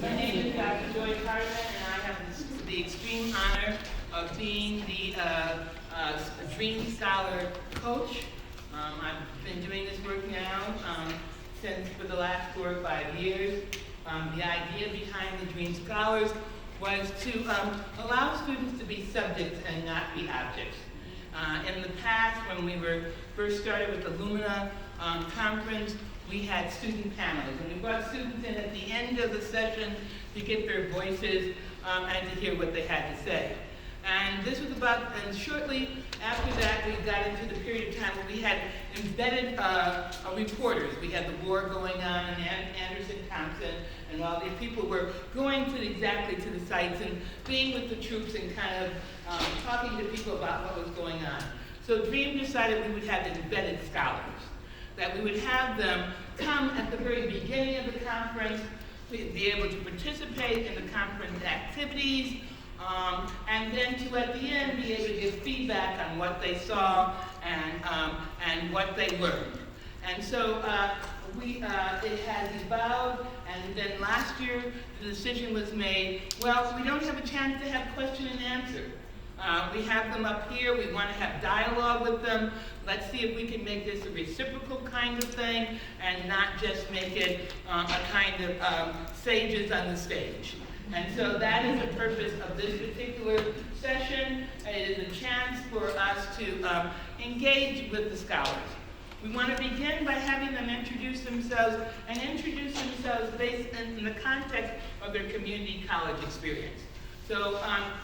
My name is Dr. Joy Carter, and I have the extreme honor of being the Dream Scholar coach. I've been doing this work now since for the last 4 or 5 years. The idea behind the Dream Scholars was to allow students to be subjects and not be objects. In the past, when we were first started with the Lumina conference, we had student panels, and we brought students in at the end of the session to get their voices and to hear what they had to say. And this was about, and shortly after that, we got into the period of time where we had embedded reporters. We had the war going on, and Anderson Thompson and all these people were going exactly to the sites and being with the troops and kind of talking to people about what was going on. So DREAM decided we would have embedded scholars, that we would have them come at the very beginning of the conference, be able to participate in the conference activities, and then to at the end be able to give feedback on what they saw and what they learned. And so it has evolved, and then last year the decision was made, well, we don't have a chance to have question and answer. We have them up here, we want to have dialogue with them. Let's see if we can make this a reciprocal kind of thing and not just make it a kind of sages on the stage. And so that is the purpose of this particular session. It is a chance for us to engage with the scholars. We want to begin by having them introduce themselves based in the context of their community college experience. So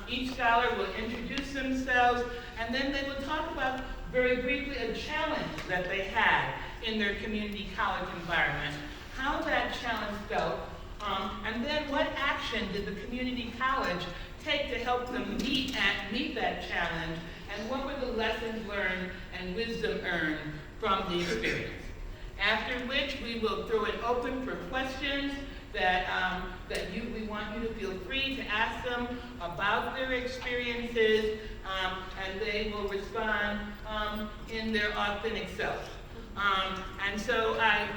each scholar will introduce themselves, and then they will talk about very briefly a challenge that they had in their community college environment, how that challenge felt, and then what action did the community college take to help them meet that challenge, and what were the lessons learned and wisdom earned from the experience. After which we will throw it open for questions that we want you to feel free to ask them about their experiences, and they will respond in their authentic self. And so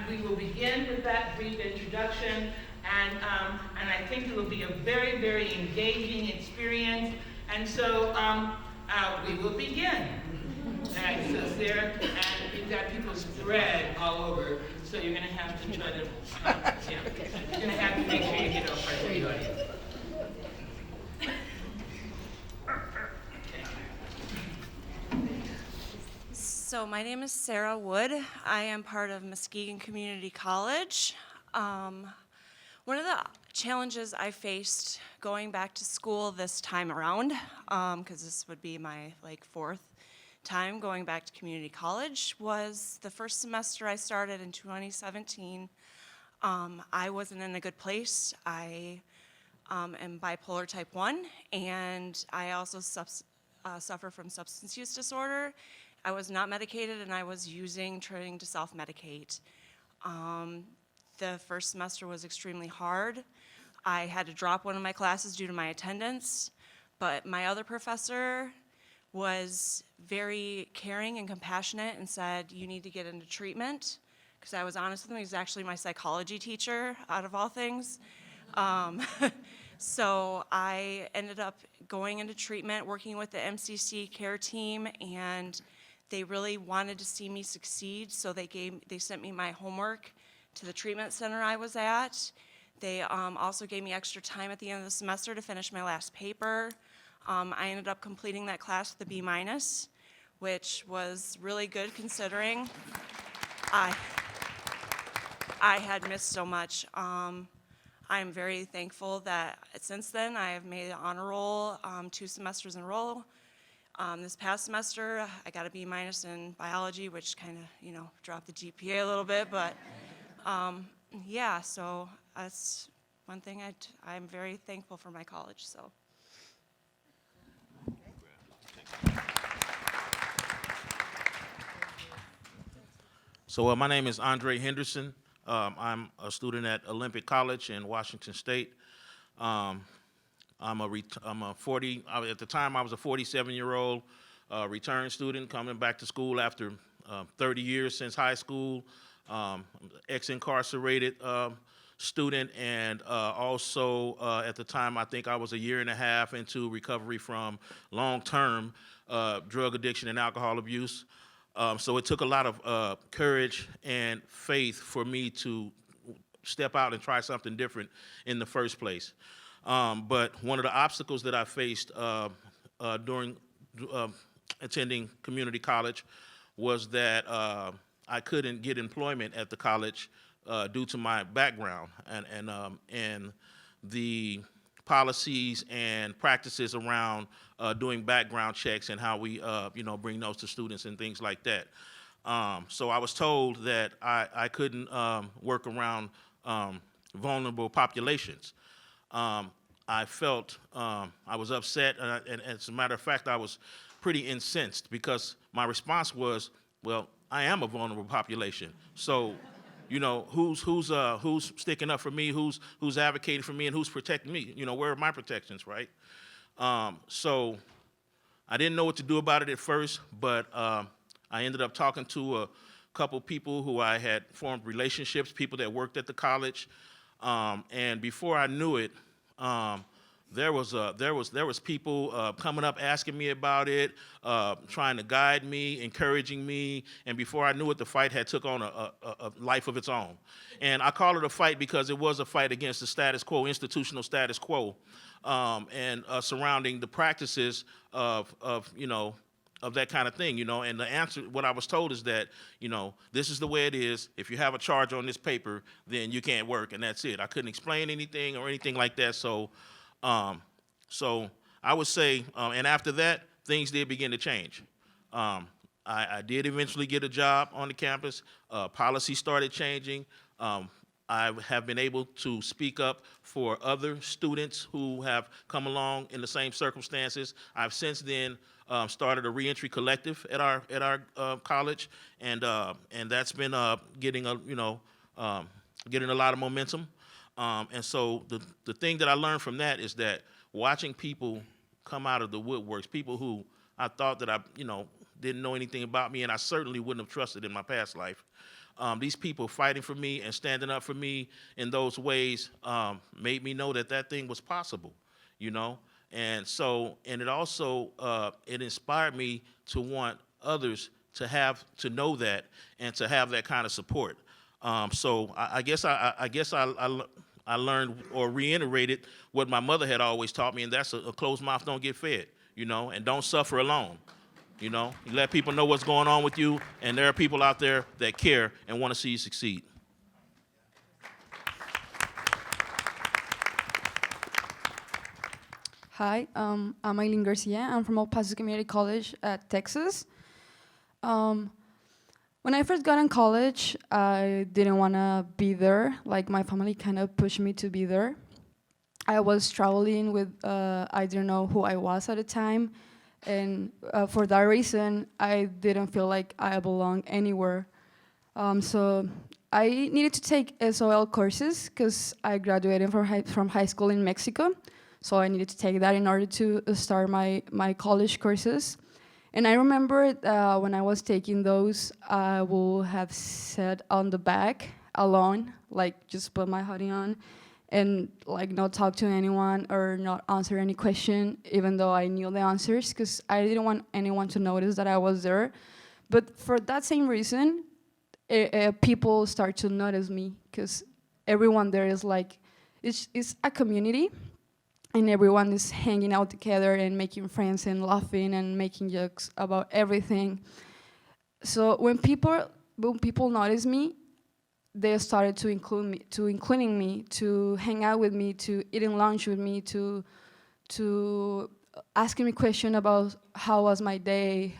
we will begin with that brief introduction, and I think it will be a very, very engaging experience. And so we will begin. All right, so Sarah, and we've got people spread all over, so you're going to have to try to, you're going to have to make sure you get off part of the audience. So my name is Sarah Wood. I am part of Muskegon Community College. One of the challenges I faced going back to school this time around, because this would be my fourth time going back to community college, was the first semester I started in 2017. I wasn't in a good place. I am bipolar type 1, and I also suffer from substance use disorder. I was not medicated, and I was trying to self-medicate. The first semester was extremely hard. I had to drop one of my classes due to my attendance, but my other professor was very caring and compassionate and said, you need to get into treatment, because I was honest with him. He was actually my psychology teacher, out of all things. So I ended up going into treatment, working with the MCC care team, and they really wanted to see me succeed, so they sent me my homework to the treatment center I was at. They also gave me extra time at the end of the semester to finish my last paper. I ended up completing that class with a B-, which was really good considering I had missed so much. I'm very thankful that since then I have made an honor roll 2 semesters in a row. This past semester I got a B- in biology, which kind of dropped the GPA a little bit, but yeah, so that's one thing I'm very thankful for my college. So my name is Andre Henderson. I'm a student at Olympic College in Washington State. I'm a 40. At the time I was a 47-year-old return student coming back to school after 30 years since high school. Ex-incarcerated student, and also at the time I think I was a year and a half into recovery from long-term drug addiction and alcohol abuse. So it took a lot of courage and faith for me to step out and try something different in the first place. But one of the obstacles that I faced during attending community college was that I couldn't get employment at the college due to my background and the policies and practices around doing background checks and how we bring those to students and things like that. So I was told that I couldn't work around vulnerable populations. I felt I was upset, and as a matter of fact, I was pretty incensed because my response was, well, I am a vulnerable population. So, who's sticking up for me, who's advocating for me, and who's protecting me? Where are my protections, right? So I didn't know what to do about it at first, but I ended up talking to a couple people who I had formed relationships, people that worked at the college, and before I knew it, there was people coming up asking me about it, trying to guide me, encouraging me, and before I knew it, the fight had took on a life of its own. And I call it a fight because it was a fight against the status quo, institutional status quo, and surrounding the practices of that kind of thing, and the answer, what I was told is that, this is the way it is. If you have a charge on this paper, then you can't work, and that's it. I couldn't explain anything or anything like that, so I would say, and after that, things did begin to change. I did eventually get a job on the campus. Policy started changing. I have been able to speak up for other students who have come along in the same circumstances. I've since then started a reentry collective at our college, and that's been getting a lot of momentum. And so the thing that I learned from that is that watching people come out of the woodworks, people who I thought that I didn't know anything about me, and I certainly wouldn't have trusted in my past life. These people fighting for me and standing up for me in those ways made me know that thing was possible, And it also it inspired me to want others to know that and to have that kind of support. So I guess I learned or reiterated what my mother had always taught me, and that's a closed mouth don't get fed, and don't suffer alone. You let people know what's going on with you, and there are people out there that care and want to see you succeed. Hi, I'm Aileen Garcia. I'm from El Paso Community College at Texas. When I first got in college, I didn't want to be there. Like, my family kind of pushed me to be there. I was struggling with, I didn't know who I was at the time. And for that reason, I didn't feel like I belonged anywhere. So I needed to take SOL courses because I graduated from high school in Mexico. So I needed to take that in order to start my college courses. And I remember when I was taking those, I will have sat on the back alone, like just put my hoodie on and like not talk to anyone or not answer any question, even though I knew the answers, because I didn't want anyone to notice that I was there. But for that same reason, people start to notice me, because everyone there is like, it's a community, and everyone is hanging out together and making friends and laughing and making jokes about everything. So when people notice me, they started to including me, to hang out with me, to eating lunch with me, to asking me questions about how was my day,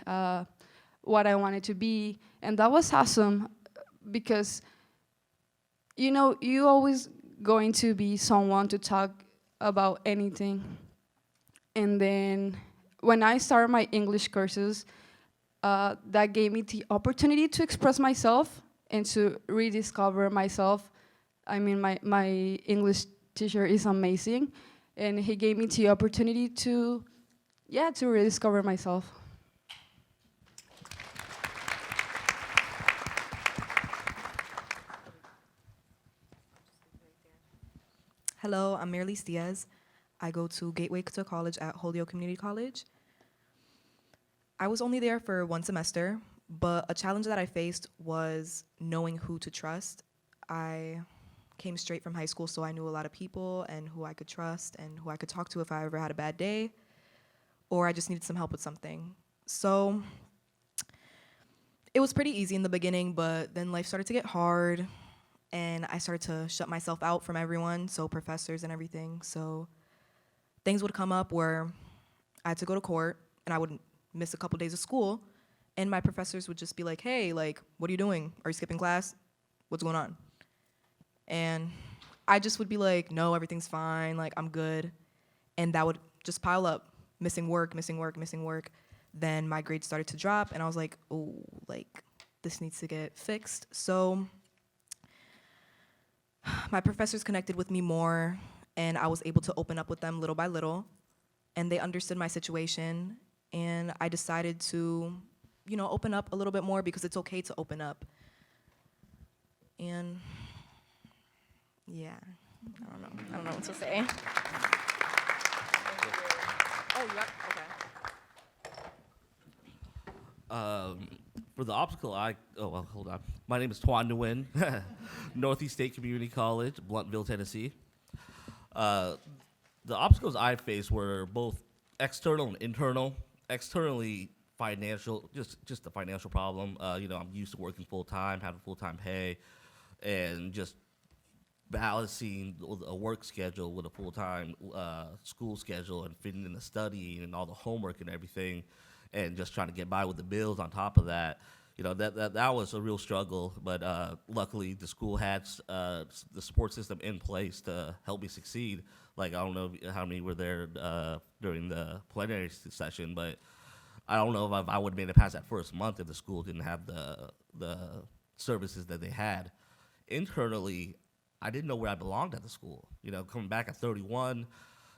what I wanted to be. And that was awesome, because you always going to be someone to talk about anything. And then when I started my English courses, that gave me the opportunity to express myself and to rediscover myself. I mean, my English teacher is amazing, and he gave me the opportunity to rediscover myself. Hello, I'm Marilise Diaz. I go to Gateway to College at Holyoke Community College. I was only there for 1 semester, but a challenge that I faced was knowing who to trust. I came straight from high school, so I knew a lot of people and who I could trust and who I could talk to if I ever had a bad day or I just needed some help with something. So it was pretty easy in the beginning, but then life started to get hard and I started to shut myself out from everyone, so professors and everything. So things would come up where I had to go to court and I would miss a couple days of school and my professors would just be like, hey, like, what are you doing? Are you skipping class? What's going on? And I just would be like, no, everything's fine, like, I'm good. And that would just pile up, missing work, missing work, missing work. Then my grades started to drop and I was like, oh, like, this needs to get fixed. So my professors connected with me more and I was able to open up with them little by little and they understood my situation and I decided to, open up a little bit more because it's okay to open up. And yeah, I don't know what to say. Oh, yeah, okay. For the obstacle, hold on. My name is Tuan Nguyen, Northeast State Community College, Bluntville, Tennessee. The obstacles I faced were both external and internal. Externally, financial, just the financial problem. I'm used to working full time, having full time pay, and just balancing a work schedule with a full time school schedule and fitting in the studying and all the homework and everything, and just trying to get by with the bills on top of that. That was a real struggle, but luckily the school had the support system in place to help me succeed. Like, I don't know how many were there during the plenary session, but I don't know if I would have made it past that first month if the school didn't have the services that they had. Internally, I didn't know where I belonged at the school. Coming back at 31,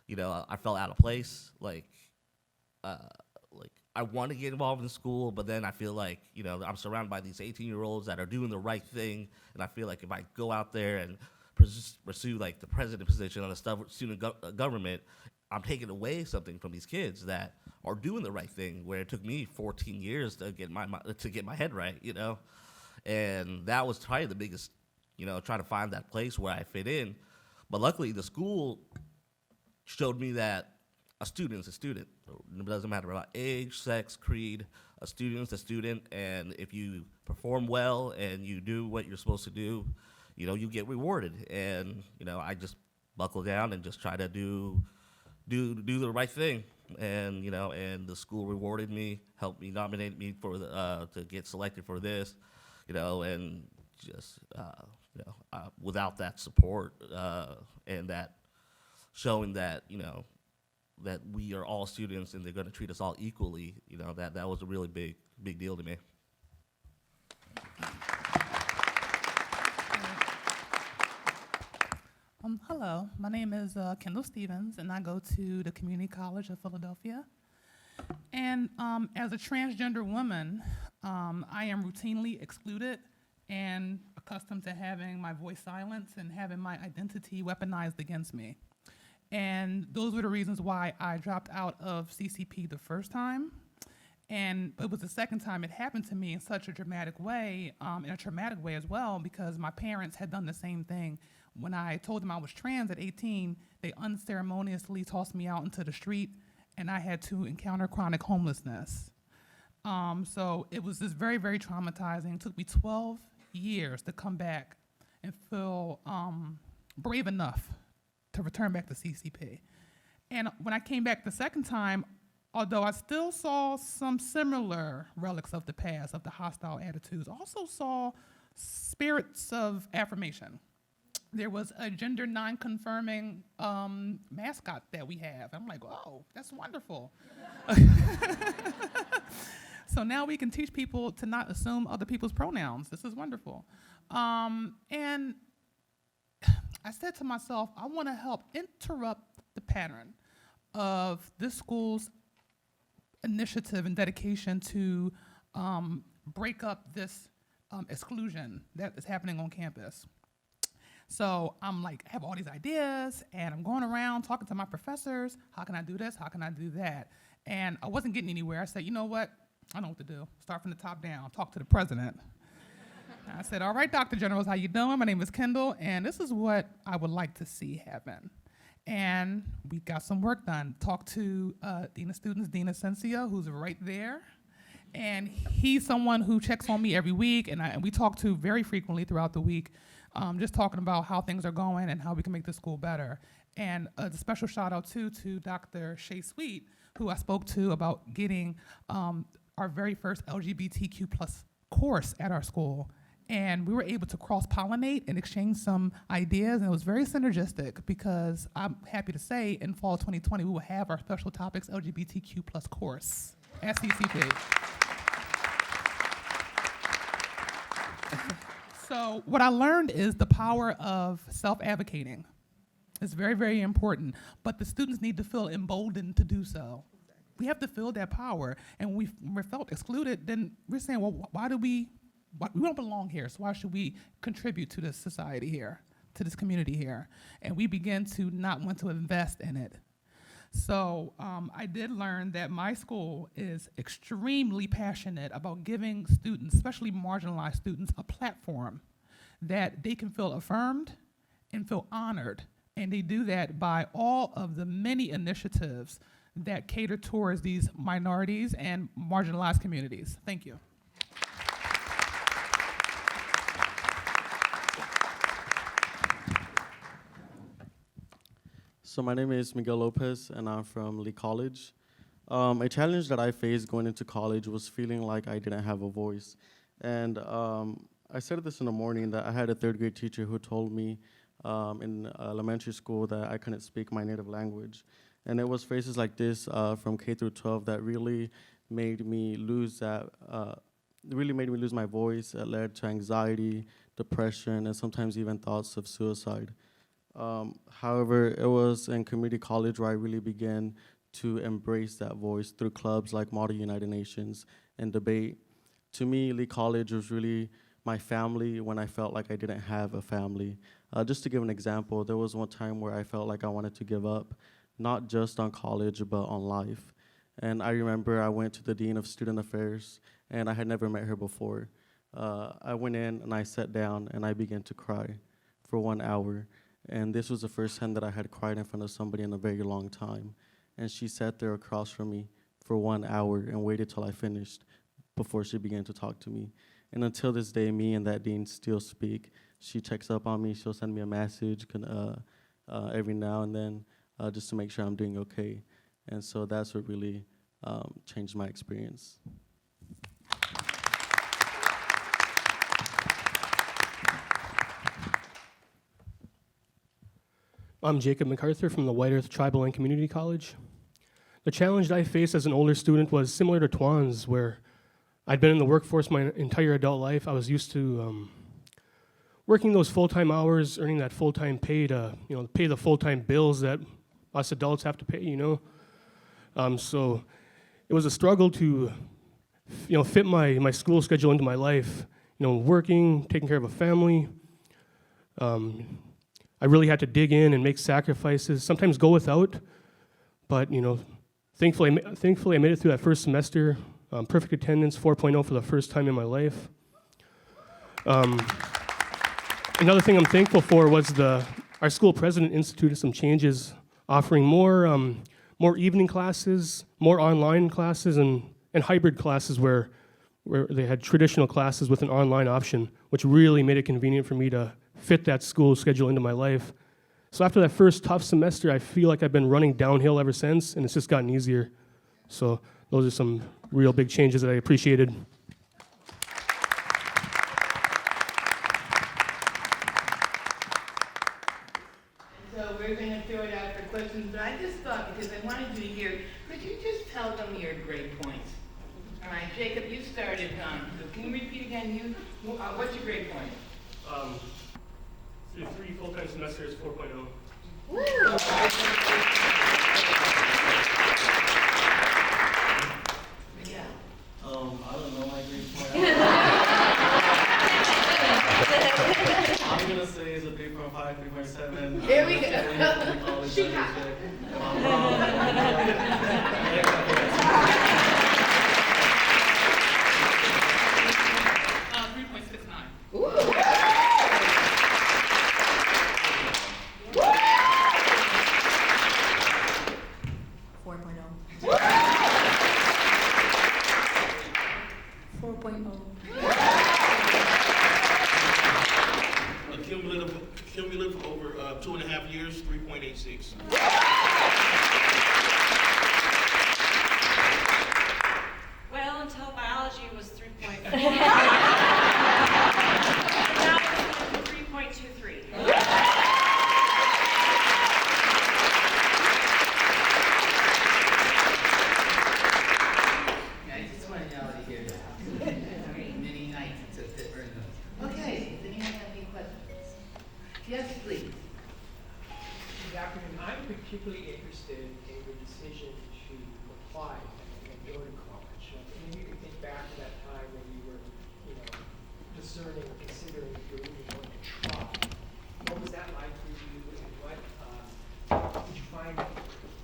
I felt out of place. Like I want to get involved in school, but then I feel like, I'm surrounded by these 18-year-olds that are doing the right thing, and I feel like if I go out there and pursue like the president position on the student government, I'm taking away something from these kids that are doing the right thing, where it took me 14 years to get my head right, and that was probably the biggest, trying to find that place where I fit in. But luckily, the school showed me that a student's a student. It doesn't matter about age, sex, creed. A student's a student, and if you perform well and you do what you're supposed to do, you get rewarded. And I just buckle down and just try to do the right thing. And and the school rewarded me, helped me, nominate me for to get selected for this, and just without that support and that showing that that we are all students and they're going to treat us all equally, that was a really big deal to me. Hello, my name is Kendall Stevens, and I go to the Community College of Philadelphia. And as a transgender woman, I am routinely excluded and accustomed to having my voice silenced and having my identity weaponized against me. And those were the reasons why I dropped out of CCP the first time. And it was the second time it happened to me in such a dramatic way, in a traumatic way as well, because my parents had done the same thing. When I told them I was trans at 18, they unceremoniously tossed me out into the street, and I had to encounter chronic homelessness. So it was just very, very traumatizing. It took me 12 years to come back and feel brave enough to return back to CCP. And when I came back the second time, although I still saw some similar relics of the past, of the hostile attitudes, I also saw spirits of affirmation. There was a gender non-confirming mascot that we have. I'm like, oh, that's wonderful. So now we can teach people to not assume other people's pronouns. This is wonderful. And I said to myself, I want to help interrupt the pattern of this school's initiative and dedication to break up this exclusion that is happening on campus. So I'm like, I have all these ideas, and I'm going around talking to my professors. How can I do this? How can I do that? And I wasn't getting anywhere. I said, you know what? I know what to do. Start from the top down. Talk to the president. I said, all right, Dr. Generals, how you doing? My name is Kendall, and this is what I would like to see happen. And we got some work done. Talked to Dean of Students, Dean Asensio, who's right there. And he's someone who checks on me every week, and we talk to very frequently throughout the week, just talking about how things are going and how we can make the school better. And a special shout out too to Dr. Shea Sweet, who I spoke to about getting our very first LGBTQ+ course at our school. And we were able to cross-pollinate and exchange some ideas, and it was very synergistic because I'm happy to say in fall 2020 we will have our special topics LGBTQ+ course at CCP. So what I learned is the power of self-advocating. It's very, very important, but the students need to feel emboldened to do so. We have to feel that power, and when we felt excluded, then we're saying, well, we don't belong here, so why should we contribute to this society here, to this community here? And we begin to not want to invest in it. So I did learn that my school is extremely passionate about giving students, especially marginalized students, a platform that they can feel affirmed and feel honored. And they do that by all of the many initiatives that cater towards these minorities and marginalized communities. Thank you. So my name is Miguel Lopez, and I'm from Lee College. A challenge that I faced going into college was feeling like I didn't have a voice. And I said this in the morning that I had a third grade teacher who told me in elementary school that I couldn't speak my native language. And it was phrases like this from K through 12 that really made me lose my voice. It led to anxiety, depression, and sometimes even thoughts of suicide. However, it was in community college where I really began to embrace that voice through clubs like Model United Nations and debate. To me, Lee College was really my family when I felt like I didn't have a family. Just to give an example, there was one time where I felt like I wanted to give up, not just on college, but on life. And I remember I went to the Dean of Student Affairs, and I had never met her before. I went in and I sat down and I began to cry for 1 hour. And this was the first time that I had cried in front of somebody in a very long time. And she sat there across from me for 1 hour and waited till I finished before she began to talk to me. And until this day, me and that dean still speak. She checks up on me. She'll send me a message every now and then just to make sure I'm doing okay. And so that's what really changed my experience. I'm Jacob MacArthur from the White Earth Tribal and Community College. The challenge that I faced as an older student was similar to Twan's, where I'd been in the workforce my entire adult life. I was used to working those full-time hours, earning that full-time pay to, pay the full-time bills that us adults have to pay, So it was a struggle to, fit my school schedule into my life. Working, taking care of a family. I really had to dig in and make sacrifices, sometimes go without, but thankfully I made it through that first semester. Perfect attendance, 4.0 for the first time in my life. Another thing I'm thankful for was our school president instituted some changes, offering more evening classes, more online classes, and hybrid classes where they had traditional classes with an online option, which really made it convenient for me to fit that school schedule into my life. So after that first tough semester, I feel like I've been running downhill ever since, and it's just gotten easier. So those are some real big changes that I appreciated. So we're going to throw it out for questions, but I just thought, because I wanted you to hear, could you just tell them your grade points? All right, Jacob, you started, so can you repeat again? What's your grade point? Through 3 full-time semesters, 4.0. Woo! Yeah. I don't know my grade point. I'm gonna say it's a 3.5 Cumulative over 2.5 years, 3.86. Well, until biology was 3.4. Now it's 3.23. I just wanted y'all to hear that. Many nights it took to earn those. Okay, does anyone have any questions? Yes, please. Good afternoon. I'm particularly interested in the decision to apply and go to college. Maybe you can think back to that time when you were, discerning or considering if you were really going to try. What was that like for you, and what did you find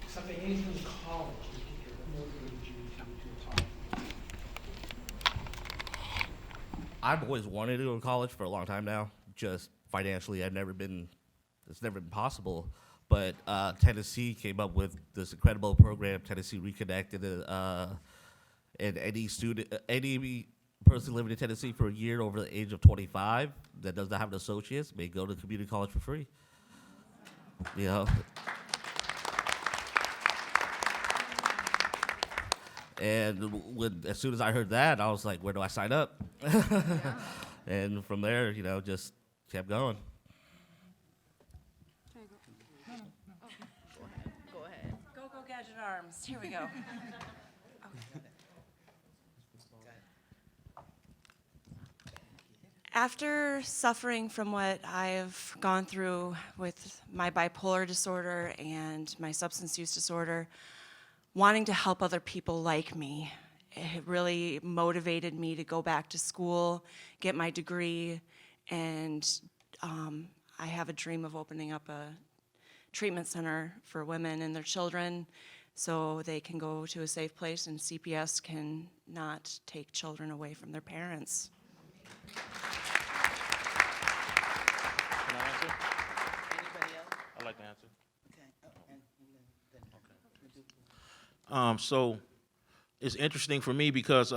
something, anything in college in particular that motivated you to apply? I've always wanted to go to college for a long time now. Just financially, it's never been possible. But Tennessee came up with this incredible program, Tennessee Reconnected, and any person living in Tennessee for a year over the age of 25 that does not have an associate's may go to community college for free. You know. And as soon as I heard that, I was like, where do I sign up? And from there, just kept going. Go Gadget Arms. Here we go. After suffering from what I've gone through with my bipolar disorder and my substance use disorder, wanting to help other people like me, it really motivated me to go back to school, get my degree, and I have a dream of opening up a treatment center for women and their children so they can go to a safe place and CPS can not take children away from their parents. Can I answer? Anybody else? I'd like to answer. Okay. Oh, and then- So it's interesting for me because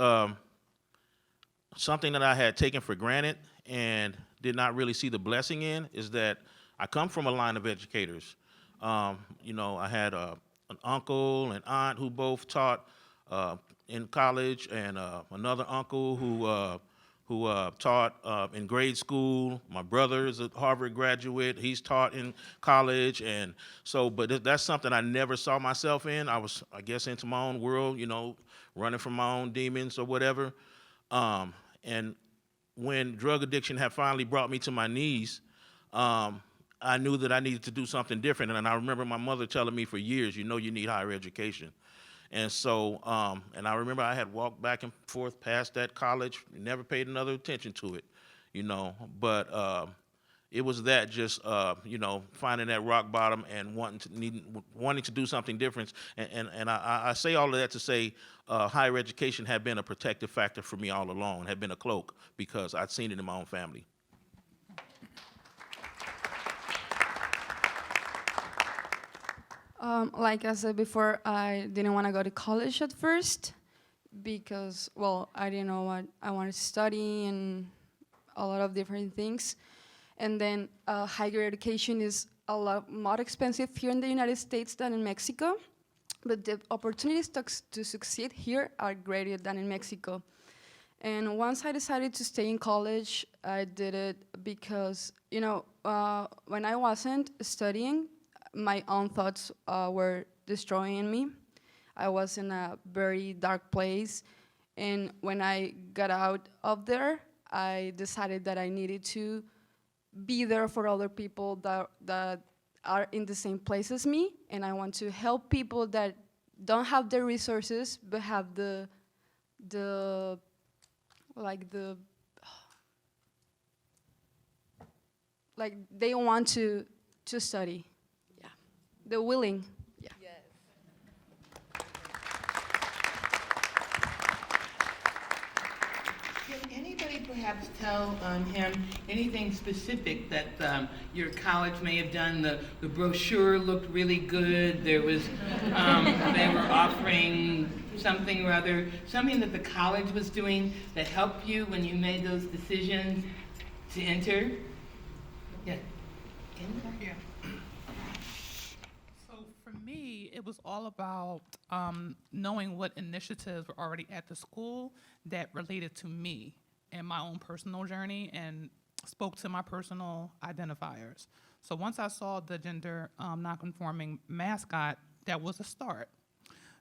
something that I had taken for granted and did not really see the blessing in is that I come from a line of educators. I had an uncle and aunt who both taught in college, and another uncle who taught in grade school. My brother is a Harvard graduate. He's taught in college. And so, but that's something I never saw myself in. I was, I guess, into my own world, running from my own demons or whatever. And when drug addiction had finally brought me to my knees, I knew that I needed to do something different. And I remember my mother telling me for years, you need higher education. And so, and I remember I had walked back and forth past that college, never paid another attention to it, but it was that just, finding that rock bottom and wanting to do something different. And I say all of that to say higher education had been a protective factor for me all along, had been a cloak, because I'd seen it in my own family. Like I said before, I didn't want to go to college at first because, well, I didn't know what I wanted to study and a lot of different things. And then higher education is a lot more expensive here in the United States than in Mexico. But the opportunities to succeed here are greater than in Mexico. And once I decided to stay in college, I did it because, when I wasn't studying, my own thoughts were destroying me. I was in a very dark place. And when I got out of there, I decided that I needed to be there for other people that are in the same place as me. And I want to help people that don't have the resources, but have they want to study. Yeah, the willing. Yeah. Can anybody perhaps tell him anything specific that your college may have done? The brochure looked really good. There was, they were offering something or other, something that the college was doing that helped you when you made those decisions to enter? Yeah. Yeah. So for me, it was all about knowing what initiatives were already at the school that related to me and my own personal journey and spoke to my personal identifiers. So once I saw the gender nonconforming mascot, that was a start.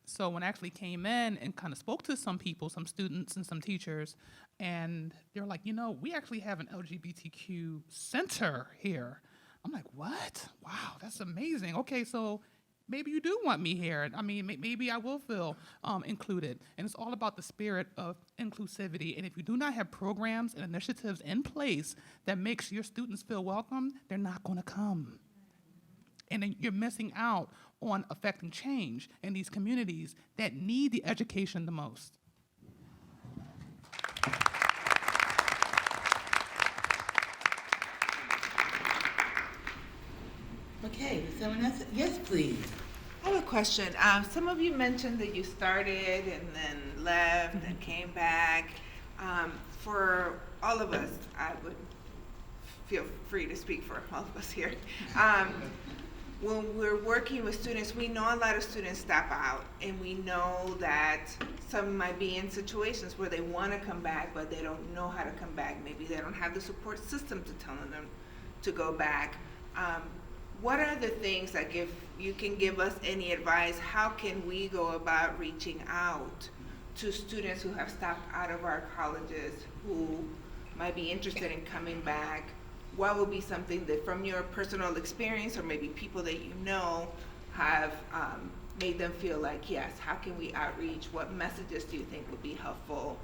So when I actually came in and kind of spoke to some people, some students and some teachers, and they're like, you know, we actually have an LGBTQ center here. I'm like, what? Wow, that's amazing. Okay, so maybe you do want me here. I mean, maybe I will feel included. And it's all about the spirit of inclusivity. And if you do not have programs and initiatives in place that makes your students feel welcome, they're not going to come. And then you're missing out on affecting change in these communities that need the education the most. Okay, does someone else? Yes, please. I have a question. Some of you mentioned that you started and then left and came back. For all of us, I would feel free to speak for all of us here. When we're working with students, we know a lot of students stop out, and we know that some might be in situations where they want to come back, but they don't know how to come back. Maybe they don't have the support system to telling them to go back. What are the things that you can give us any advice? How can we go about reaching out to students who have stopped out of our colleges, who might be interested in coming back? What would be something that from your personal experience, or maybe people that you know, have made them feel like, yes, how can we outreach? What messages do you think would be helpful?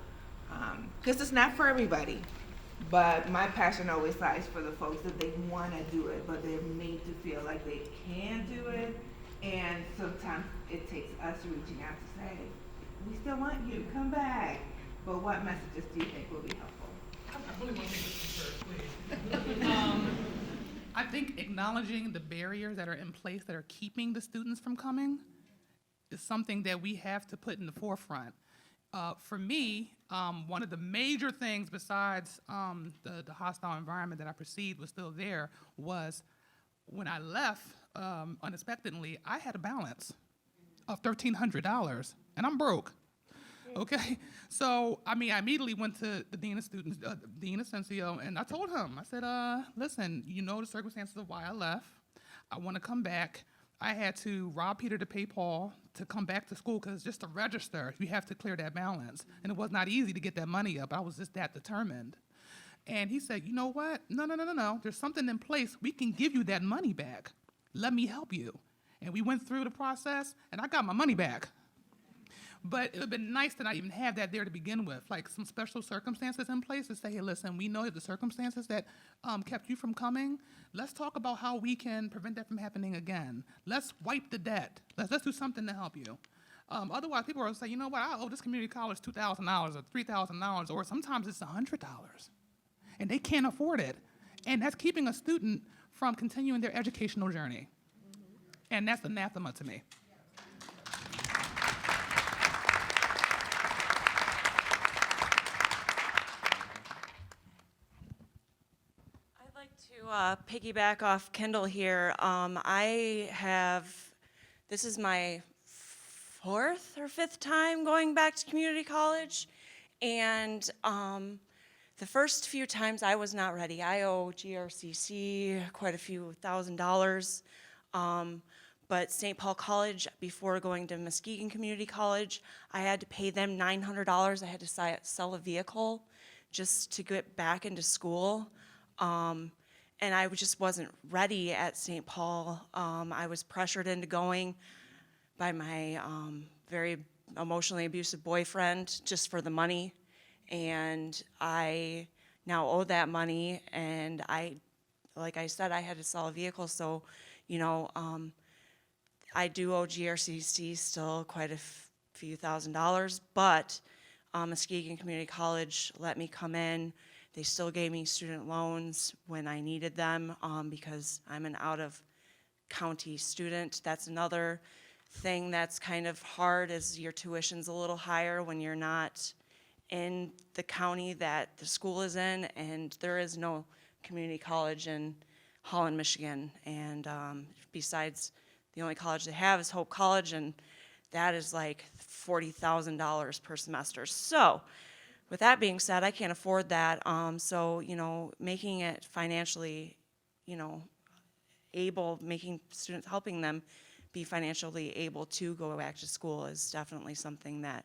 Because it's not for everybody. But my passion always lies for the folks that they want to do it, but they're made to feel like they can do it. And sometimes it takes us reaching out to say, we still want you to come back. But what messages do you think will be helpful? I really want to take this first, please. I think acknowledging the barriers that are in place that are keeping the students from coming is something that we have to put in the forefront. For me, one of the major things besides the hostile environment that I perceived was still there was when I left unexpectedly, I had a balance of $1,300, and I'm broke. Okay, so I mean, I immediately went to the dean of students, Dean Asensio, and I told him, I said, listen, you know the circumstances of why I left. I want to come back. I had to rob Peter to pay Paul to come back to school because just to register, you have to clear that balance. And it was not easy to get that money up. I was just that determined. And he said, you know what? No. There's something in place. We can give you that money back. Let me help you. And we went through the process, and I got my money back. But it would have been nice to not even have that there to begin with, like some special circumstances in place to say, hey, listen, we know the circumstances that kept you from coming. Let's talk about how we can prevent that from happening again. Let's wipe the debt. Let's do something to help you. Otherwise, people will say, you know what, I owe this community college $2,000 or $3,000, or sometimes it's $100, and they can't afford it. And that's keeping a student from continuing their educational journey. And that's anathema to me. To piggyback off Kendall here, this is my 4th or 5th time going back to community college, and the first few times I was not ready. I owe GRCC quite a few $1,000s, but St. Paul College, before going to Muskegon Community College, I had to pay them $900. I had to sell a vehicle just to get back into school. And I just wasn't ready at St. Paul. I was pressured into going by my very emotionally abusive boyfriend just for the money. And I now owe that money, and like I said, I had to sell a vehicle, so, you know, I do owe GRCC still quite a few $1,000s, but Muskegon Community College let me come in. They still gave me student loans when I needed them because I'm an out-of-county student. That's another thing that's kind of hard is your tuition's a little higher when you're not in the county that the school is in, and there is no community college in Holland, Michigan. And besides, the only college they have is Hope College, and that is like $40,000 per semester. So, with that being said, I can't afford that. So, making it financially, able, making students, helping them be financially able to go back to school is definitely something that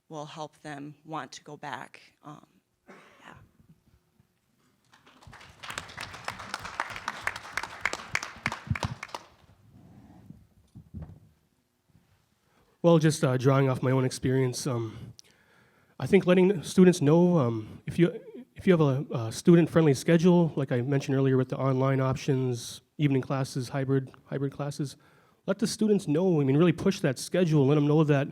will help them want to go back. Yeah. Well, just drawing off my own experience, I think letting students know if you have a student-friendly schedule, like I mentioned earlier with the online options, evening classes, hybrid classes, let the students know. I mean, really push that schedule. Let them know that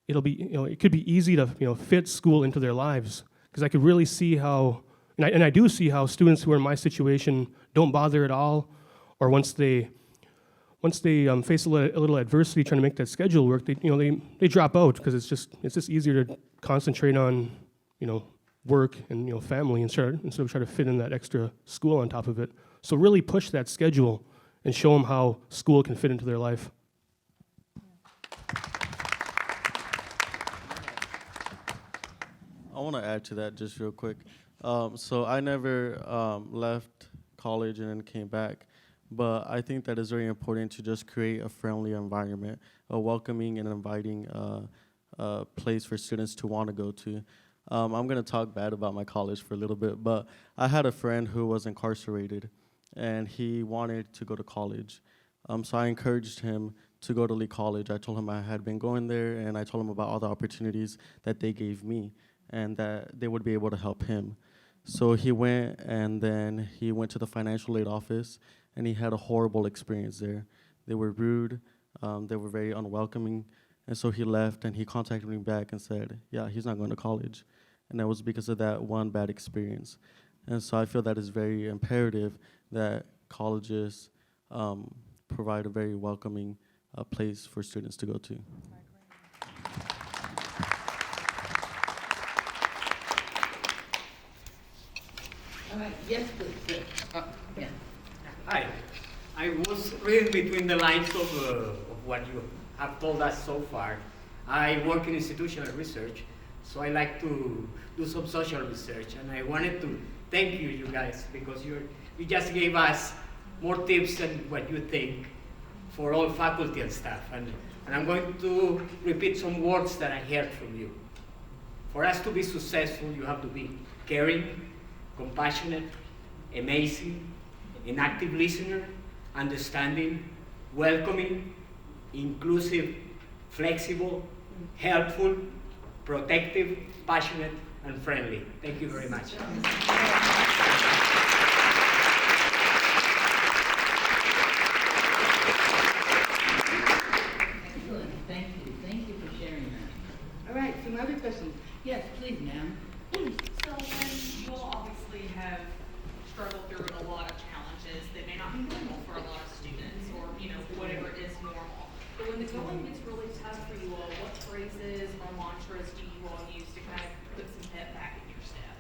it'll be, it could be easy to, fit school into their lives. Because I could really see how, and I do see how students who are in my situation don't bother at all, or once they face a little adversity trying to make that schedule work, they drop out because it's just easier to concentrate on, work and family instead of try to fit in that extra school on top of it. So really push that schedule and show them how school can fit into their life. I want to add to that just real quick. So I never left college and then came back, but I think that it's very important to just create a friendly environment, a welcoming and inviting place for students to want to go to. I'm going to talk bad about my college for a little bit, but I had a friend who was incarcerated, and he wanted to go to college. So I encouraged him to go to Lee College. I told him I had been going there, and I told him about all the opportunities that they gave me and that they would be able to help him. So he went, and then he went to the financial aid office, and he had a horrible experience there. They were rude, they were very unwelcoming, and so he left, and he contacted me back and said, yeah, he's not going to college. And that was because of that one bad experience. And so I feel that it's very imperative that colleges provide a very welcoming place for students to go to. All right, yes, please. Yeah. Hi. I was reading between the lines of what you have told us so far. I work in institutional research, so I like to do some social research, and I wanted to thank you guys, because you just gave us more tips than what you think for all faculty and staff. And I'm going to repeat some words that I heard from you. For us to be successful, you have to be caring, compassionate, amazing, an active listener, understanding, welcoming, inclusive, flexible, helpful, protective, passionate, and friendly. Thank you very much. Excellent, thank you. Thank you for sharing that. All right, some other questions. Yes, please, ma'am. So when you all obviously have struggled through a lot of challenges that may not be normal for a lot of students, or whatever is normal, but when the going gets really tough for you all, what phrases or mantras do you all use to kind of put some pep back in your step?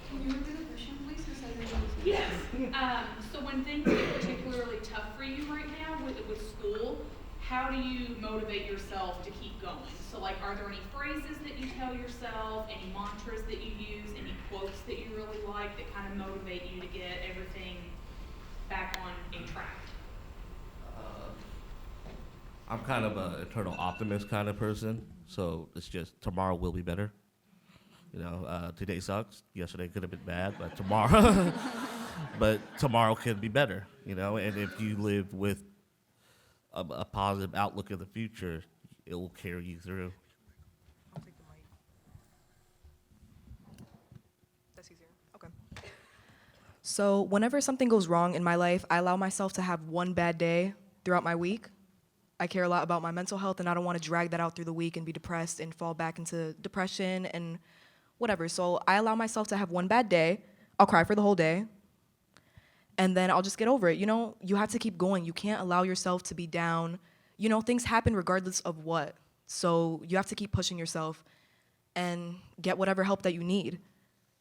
Can you repeat the question, please? Because I didn't understand. Yes. So when things get particularly tough for you right now with school, how do you motivate yourself to keep going? So are there any phrases that you tell yourself, any mantras that you use, any quotes that you really like that kind of motivate you to get everything back on a track? I'm kind of an eternal optimist kind of person, so it's just tomorrow will be better. Today sucks. Yesterday could have been bad, but tomorrow can be better. And if you live with a positive outlook of the future, it will carry you through. I'll take the mic. That's easier. Okay. So whenever something goes wrong in my life, I allow myself to have one bad day throughout my week. I care a lot about my mental health, and I don't want to drag that out through the week and be depressed and fall back into depression and whatever. So I allow myself to have one bad day. I'll cry for the whole day, and then I'll just get over it. You know, you have to keep going. You can't allow yourself to be down. You know, things happen regardless of what. So you have to keep pushing yourself and get whatever help that you need.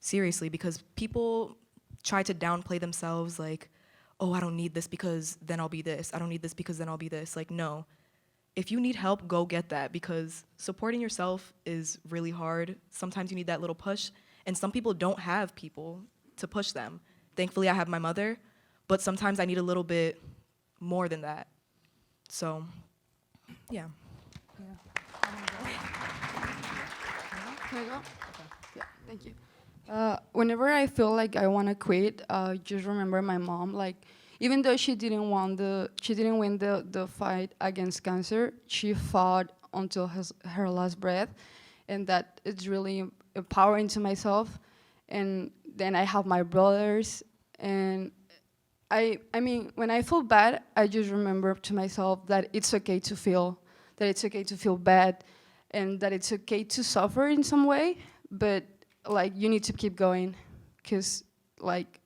Seriously, because people try to downplay themselves like, oh, I don't need this because then I'll be this. I don't need this because then I'll be this. Like, no. If you need help, go get that, because supporting yourself is really hard. Sometimes you need that little push, and some people don't have people to push them. Thankfully, I have my mother, but sometimes I need a little bit more than that. So, yeah. Can I go? Yeah, thank you. Whenever I feel like I want to quit, just remember my mom. Like, even though she didn't win the fight against cancer, she fought until her last breath, and that it's really empowering to myself. And then I have my brothers, and I mean, when I feel bad, I just remember to myself that it's okay to feel, bad, and that it's okay to suffer in some way, but like you need to keep going, because like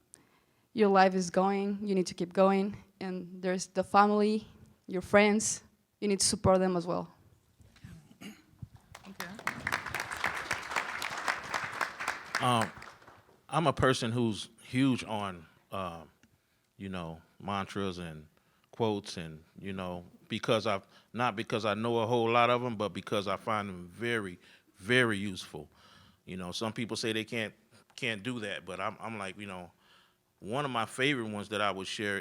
your life is going, you need to keep going, and there's the family, your friends, you need to support them as well. I'm a person who's huge on, you know, mantras and quotes, and you know, not because I know a whole lot of them, but because I find them very, very useful. You know, some people say they can't do that, but I'm like, you know, one of my favorite ones that I would share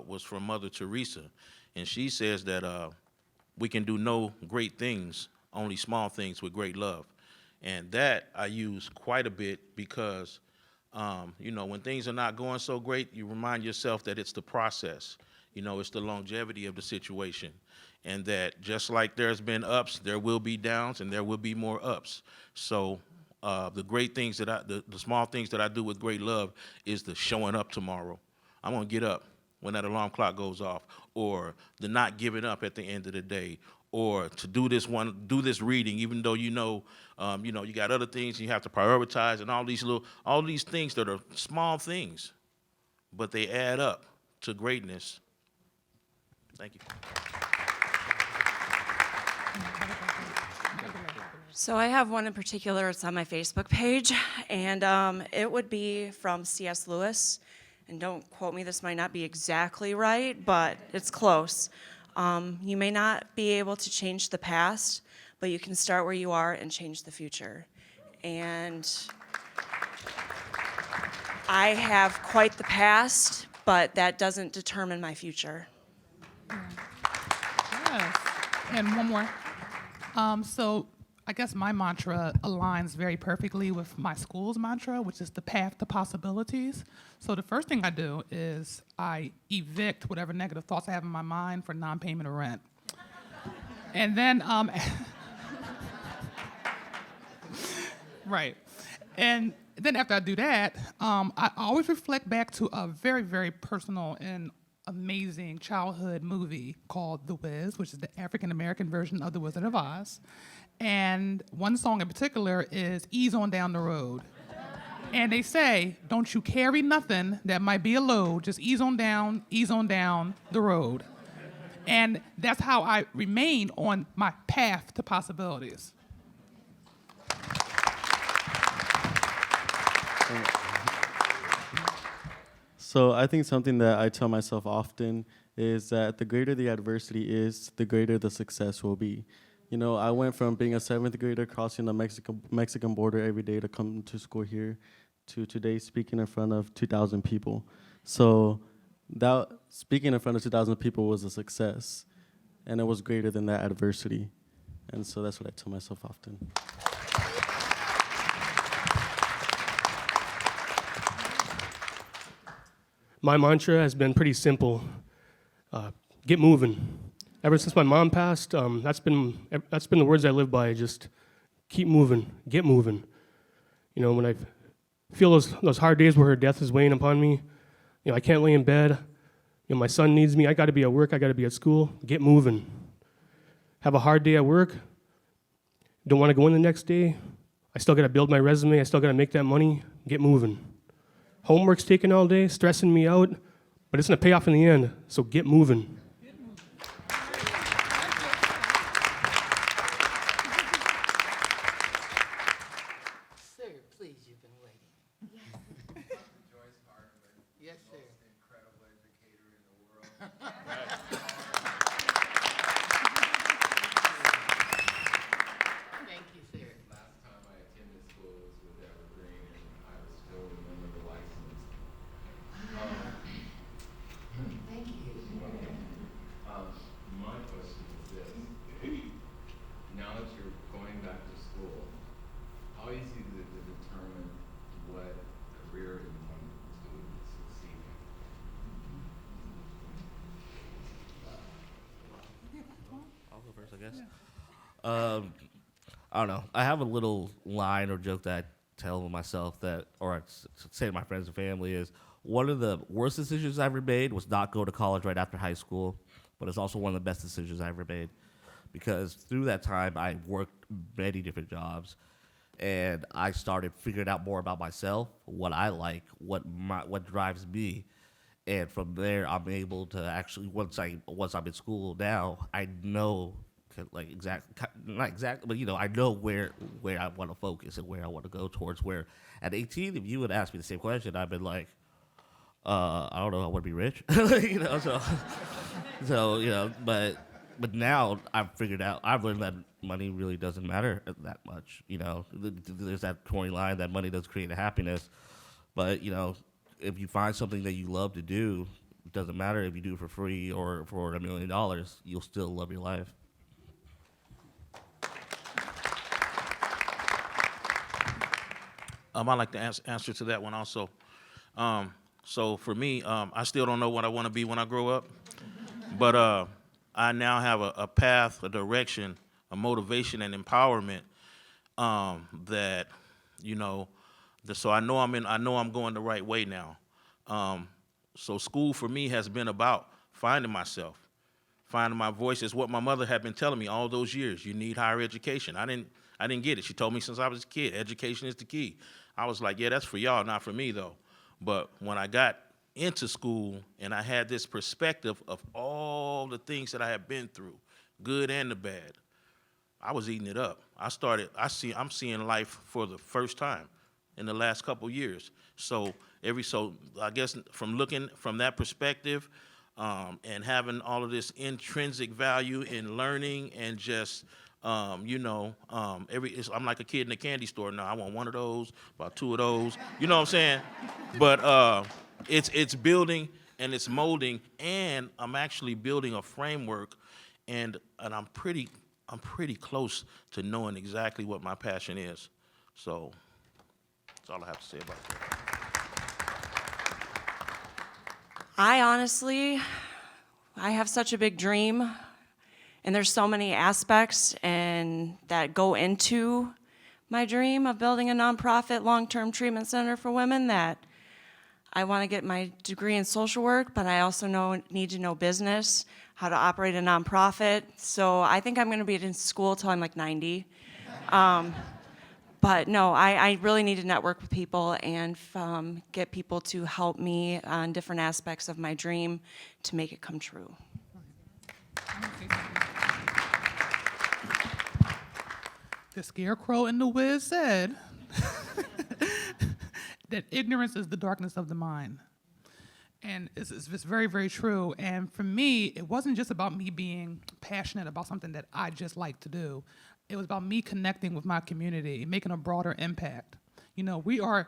was from Mother Teresa, and she says that we can do no great things, only small things with great love, and that I use quite a bit because, you know, when things are not going so great, you remind yourself that it's the process, you know, it's the longevity of the situation, and that just like there's been ups, there will be downs, and there will be more ups. So the great things the small things that I do with great love is the showing up tomorrow. I'm gonna get up when that alarm clock goes off, or the not giving up at the end of the day, or to do this reading, even though you know you got other things you have to prioritize, and all these things that are small things, but they add up to greatness. Thank you. So I have one in particular, it's on my Facebook page, and it would be from C.S. Lewis. And don't quote me, this might not be exactly right, but it's close. You may not be able to change the past, but you can start where you are and change the future. And I have quite the past, but that doesn't determine my future. Yes. And one more. So I guess my mantra aligns very perfectly with my school's mantra, which is the path to possibilities. So the first thing I do is I evict whatever negative thoughts I have in my mind for non-payment of rent. And then, right. And then after I do that, I always reflect back to a very, very personal and amazing childhood movie called The Wiz, which is the African-American version of The Wizard of Oz. And one song in particular is Ease On Down the Road. And they say, don't you carry nothing that might be a load, just ease on down the road. And that's how I remain on my path to possibilities. So I think something that I tell myself often is that the greater the adversity is, the greater the success will be. You know, I went from being a 7th grader crossing the Mexican border every day to come to school here to today speaking in front of 2,000 people. So that speaking in front of 2,000 people was a success, and it was greater than that adversity. And so that's what I tell myself often. My mantra has been pretty simple. Get moving. Ever since my mom passed, that's been the words I live by. Just keep moving, get moving. You know, when I feel those hard days where her death is weighing upon me, you know, I can't lay in bed. You know, my son needs me. I got to be at work. I got to be at school. Get moving. have a hard day at work, don't want to go in the next day, I still got to build my resume, I still got to make that money, get moving. Homework's taking all day, stressing me out, but it's going to pay off in the end, so get moving. Sir, please, you've been waiting. Yes, sir. Incredible educator in the world. Thank you, sir. Last time I attended school was with Evergreen, and I still remember the license. Thank you. My question is this. Now that you're going back to school, how easy is it to determine what career you want to succeed in? I'll go first, I guess. I don't know. I have a little line or joke that I tell myself that, or I say to my friends and family is, one of the worst decisions I ever made was not go to college right after high school, but it's also one of the best decisions I ever made. Because through that time, I worked many different jobs, and I started figuring out more about myself, what I like, what drives me. And from there, I'm able to actually, once I'm in school now, I know, not exactly, but I know where I want to focus and where I want to go towards. Where at 18, if you would ask me the same question, I'd been like, I don't know, I want to be rich, but now I've learned that money really doesn't matter that much. There's that corny line that money does create a happiness, but if you find something that you love to do, it doesn't matter if you do it for free or for $1 million, you'll still love your life. I'd like to answer to that one also. So for me, I still don't know what I want to be when I grow up, but I now have a path, a direction, a motivation, and empowerment that, so I know I'm going the right way now. So school for me has been about finding myself, finding my voice. Is what my mother had been telling me all those years. You need higher education. I didn't get it. She told me since I was a kid, education is the key. I was like, yeah, that's for y'all, not for me though. But when I got into school and I had this perspective of all the things that I had been through, good and the bad, I was eating it up. I'm seeing life for the first time in the last couple years. So I guess from looking from that perspective, and having all of this intrinsic value in learning and just I'm like a kid in a candy store now. I want one of those, about two of those. You know what I'm saying? But it's building and it's molding, and I'm actually building a framework, and I'm pretty close to knowing exactly what my passion is. So that's all I have to say about that. I have such a big dream, and there's so many aspects and that go into my dream of building a nonprofit long-term treatment center for women that I want to get my degree in social work, but I also need to know business, how to operate a nonprofit. So I think I'm going to be in school till I'm like 90. But no, I really need to network with people and get people to help me on different aspects of my dream to make it come true. The Scarecrow in the Wiz said that ignorance is the darkness of the mind. And it's very, very true. And for me, it wasn't just about me being passionate about something that I just like to do. It was about me connecting with my community, making a broader impact. We are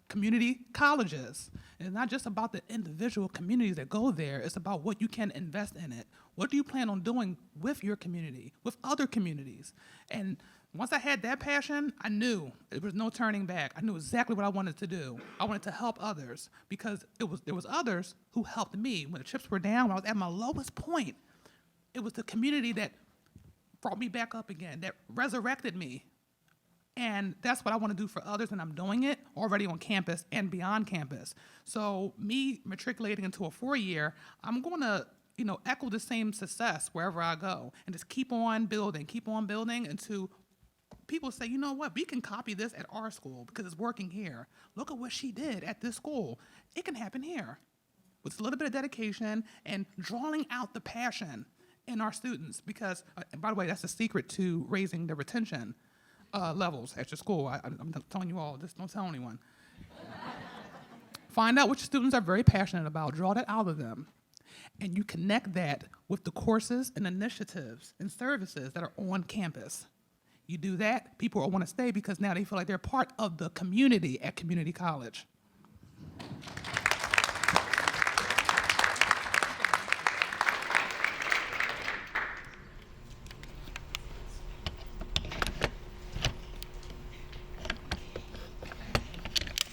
community colleges. And it's not just about the individual communities that go there. It's about what you can invest in it. What do you plan on doing with your community, with other communities? And once I had that passion, I knew there was no turning back. I knew exactly what I wanted to do. I wanted to help others because there was others who helped me. When the chips were down, when I was at my lowest point, it was the community that brought me back up again, that resurrected me. And that's what I want to do for others, and I'm doing it already on campus and beyond campus. So me matriculating into a 4-year, I'm going to echo the same success wherever I go, and just keep on building until people say, you know what, we can copy this at our school because it's working here. Look at what she did at this school. It can happen here with a little bit of dedication and drawing out the passion in our students. Because, and by the way, that's the secret to raising the retention levels at your school. I'm telling you all, just don't tell anyone. Find out what your students are very passionate about, draw that out of them, and you connect that with the courses and initiatives and services that are on campus. You do that, people will want to stay because now they feel like they're part of the community at community college.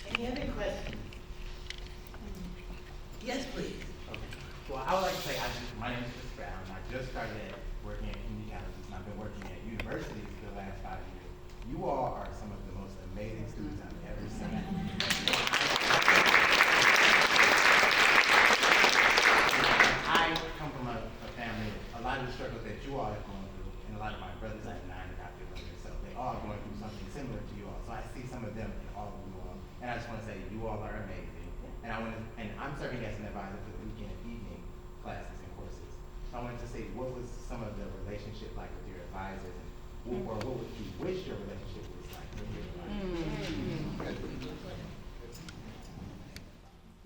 Any other questions? Yes, please. Okay. Well, I would like to say, my name is Chris Brown. I just started working at community colleges, and I've been working at universities for the last 5 years. You all are some of the most amazing students I've ever seen. I come from a family, a lot of the struggles that you all have gone through, and a lot of my brothers I have 9 adopted brothers, so they all are going through something similar to you all. So I see some of them in all of you all, and I just want to say you all are amazing. And I'm serving as an advisor for the weekend and evening classes and courses. So I wanted to say, what was some of the relationship like with your advisors, and, or what would you wish your relationship was like with your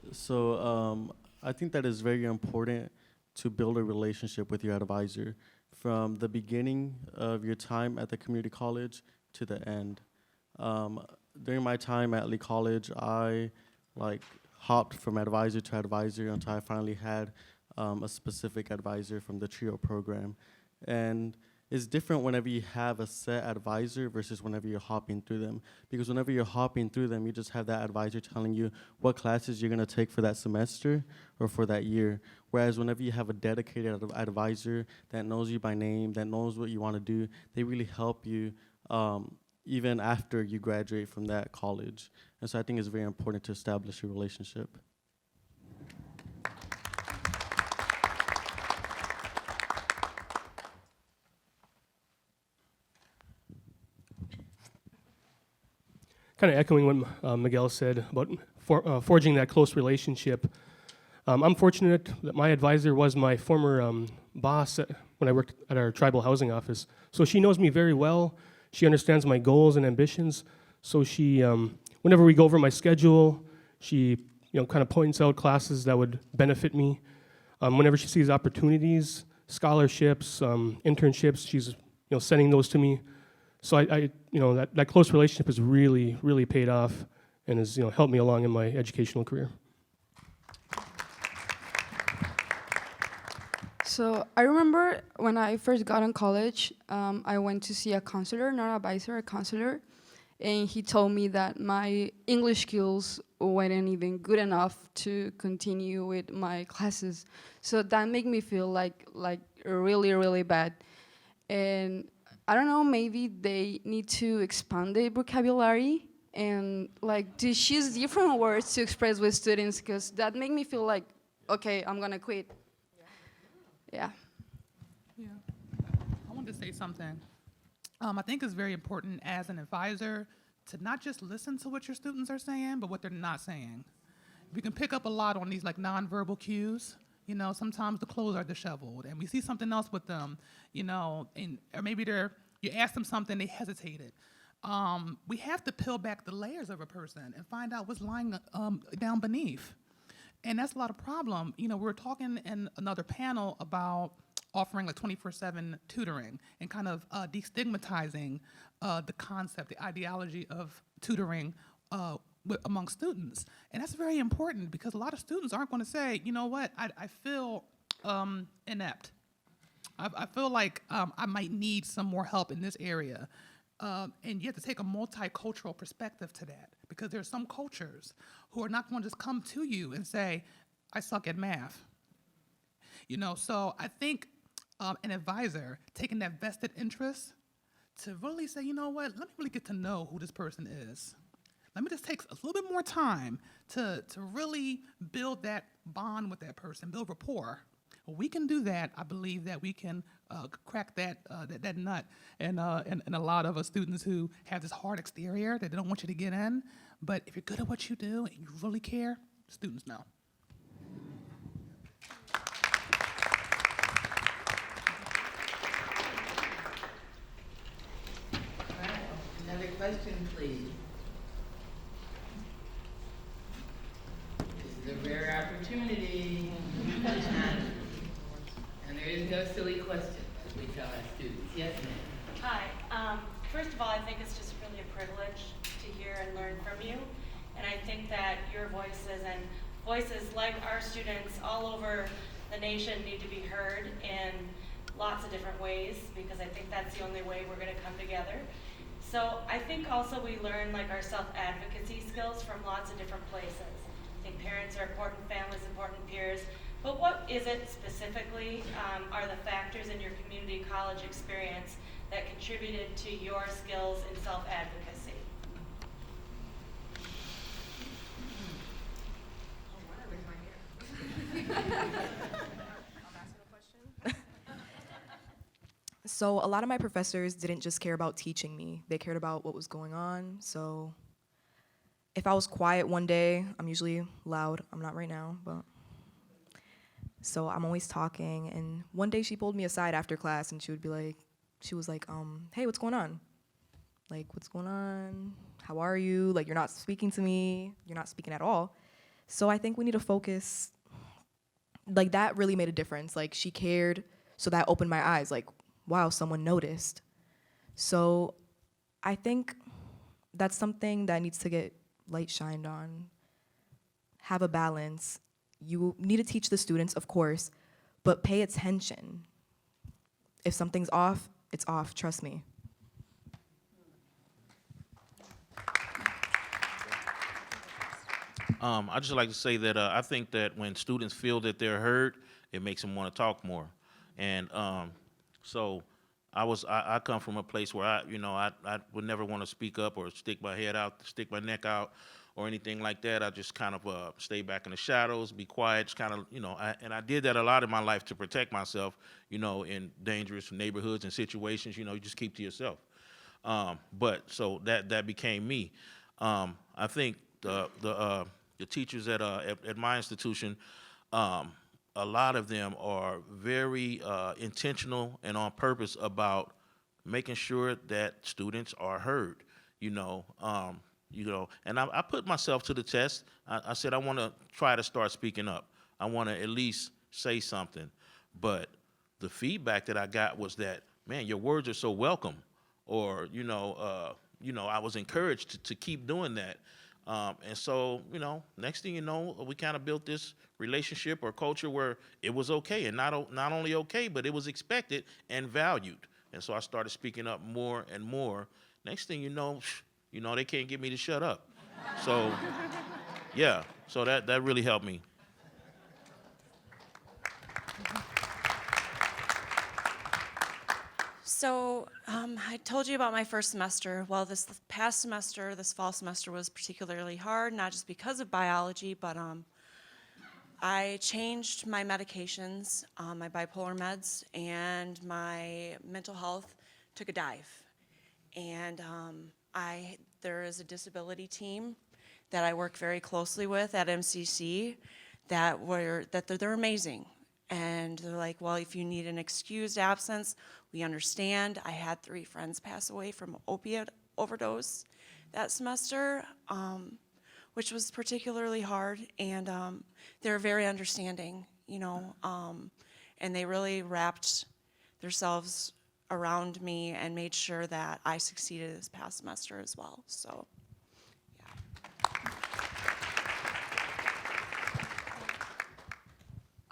advisors? So I think that is very important to build a relationship with your advisor from the beginning of your time at the community college to the end. During my time at Lee College, I hopped from advisor to advisor until I finally had a specific advisor from the TRIO program. And it's different whenever you have a set advisor versus whenever you're hopping through them. Because whenever you're hopping through them, you just have that advisor telling you what classes you're going to take for that semester or for that year. Whereas whenever you have a dedicated advisor that knows you by name, that knows what you want to do, they really help you even after you graduate from that college. And so I think it's very important to establish a relationship. Kind of echoing what Miguel said about forging that close relationship. I'm fortunate that my advisor was my former boss when I worked at our tribal housing office. So she knows me very well. She understands my goals and ambitions. So she, whenever we go over my schedule, she kind of points out classes that would benefit me. Whenever she sees opportunities, scholarships, internships, she's sending those to me. So that close relationship has really, really paid off and has helped me along in my educational career. So I remember when I first got in college, I went to see a counselor, not an advisor, a counselor, and he told me that my English skills weren't even good enough to continue with my classes. So that made me feel like really, really bad. And I don't know, maybe they need to expand the vocabulary and to choose different words to express with students, because that made me feel like, okay, I'm gonna quit. Yeah. Yeah. I wanted to say something. I think it's very important as an advisor to not just listen to what your students are saying, but what they're not saying. We can pick up a lot on these nonverbal cues. Sometimes the clothes are disheveled, and we see something else with them, or maybe you ask them something, they hesitated. We have to peel back the layers of a person and find out what's lying down beneath. And that's a lot of problem. We were talking in another panel about offering 24/7 tutoring and kind of destigmatizing the concept, the ideology of tutoring among students. And that's very important because a lot of students aren't going to say, you know what, I feel inept. I feel like I might need some more help in this area. And you have to take a multicultural perspective to that, because there are some cultures who are not going to just come to you and say, I suck at math. So I think an advisor taking that vested interest to really say, you know what, let me really get to know who this person is. Let me just take a little bit more time to really build that bond with that person, build rapport we can do that. I believe that we can crack that nut. And a lot of students who have this hard exterior that they don't want you to get in, but if you're good at what you do and you really care, students know. All right, another question, please. This is a rare opportunity. And there is no silly question, as we tell our students. Yes, ma'am. Hi. First of all, I think it's just really a privilege to hear and learn from you. And I think that your voices and voices like our students all over the nation need to be heard in lots of different ways, because I think that's the only way we're going to come together. So I think also we learn like our self-advocacy skills from lots of different places. I think parents are important, families important, peers. But what is it specifically are the factors in your community college experience that contributed to your skills in self-advocacy? So a lot of my professors didn't just care about teaching me, they cared about what was going on. So if I was quiet one day, I'm usually loud. I'm not right now, but. So I'm always talking, and one day she pulled me aside after class and she was like, hey, what's going on? Like, what's going on? How are you? Like, you're not speaking to me. You're not speaking at all. So I think we need to focus. Like, that really made a difference. Like, she cared, so that opened my eyes. Like, wow, someone noticed. So I think that's something that needs to get light shined on. Have a balance. You need to teach the students, of course, but pay attention. If something's off, it's off, trust me. I'd just like to say that I think that when students feel that they're heard, it makes them want to talk more. And so I come from a place where I would never want to speak up or stick my head out, stick my neck out, or anything like that. I just kind of stay back in the shadows, be quiet, just kind of, and I did that a lot in my life to protect myself, in dangerous neighborhoods and situations. You just keep to yourself. But so that became me. I think the teachers at my institution, a lot of them are very intentional and on purpose about making sure that students are heard. And I put myself to the test. I said I want to try to start speaking up. I want to at least say something. But the feedback that I got was that, man, your words are so welcome, or I was encouraged to keep doing that. And so, next thing you know, we kind of built this relationship or culture where it was okay, and not only okay, but it was expected and valued. And so I started speaking up more and more. Next thing you know, they can't get me to shut up. So, yeah, so that really helped me. So I told you about my first semester. Well, this past semester, this fall semester, was particularly hard, not just because of biology, but I changed my medications, my bipolar meds, and my mental health took a dive. And there is a disability team that I work very closely with at MCC they're amazing. And they're like, well, if you need an excused absence, we understand. I had 3 friends pass away from opiate overdose that semester, which was particularly hard. And they're very understanding, and they really wrapped themselves around me and made sure that I succeeded this past semester as well. So,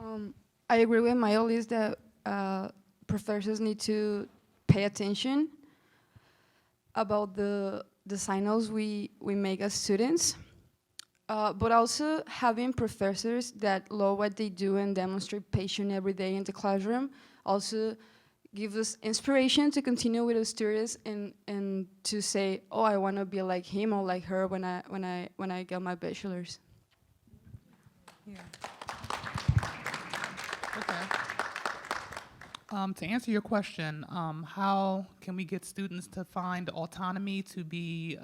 yeah. I agree with Miley's that professors need to pay attention about the signals we make as students, but also having professors that love what they do and demonstrate passion every day in the classroom also gives us inspiration to continue with the students and to say, oh, I want to be like him or like her when I get my bachelor's. Yeah. Okay. To answer your question, how can we get students to find autonomy to be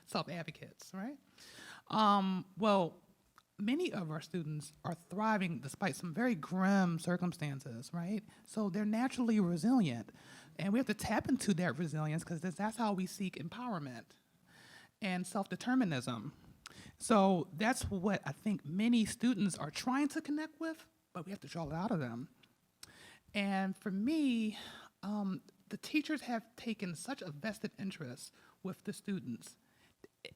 self-advocates, right? Well, many of our students are thriving despite some very grim circumstances, right? So they're naturally resilient, and we have to tap into that resilience because that's how we seek empowerment and self-determinism. So that's what I think many students are trying to connect with, but we have to draw it out of them. And for me, the teachers have taken such a vested interest with the students.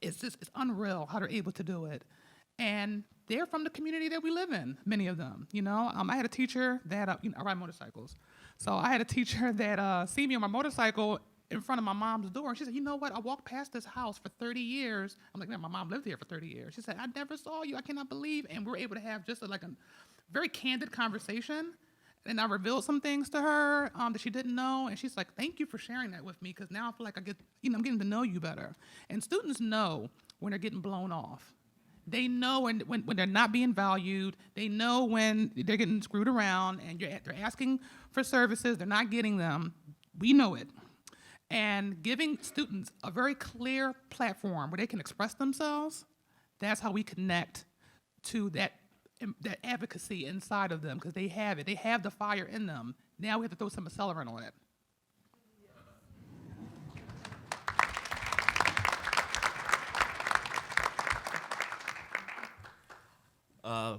It's unreal how they're able to do it. And they're from the community that we live in, many of them, you know. I had a teacher that, I ride motorcycles. So I had a teacher that see me on my motorcycle in front of my mom's door. And she said, you know what, I walked past this house for 30 years. I'm like, man, my mom lived here for 30 years. She said, I never saw you, I cannot believe. And we were able to have just a very candid conversation. And I revealed some things to her that she didn't know, and she's like, "Thank you for sharing that with me, because now I feel like I'm getting to know you better." And students know when they're getting blown off. They know when they're not being valued. They know when they're getting screwed around, and they're asking for services, they're not getting them. We know it. And giving students a very clear platform where they can express themselves, that's how we connect to that advocacy inside of them, because they have it. They have the fire in them. Now we have to throw some accelerant on it. I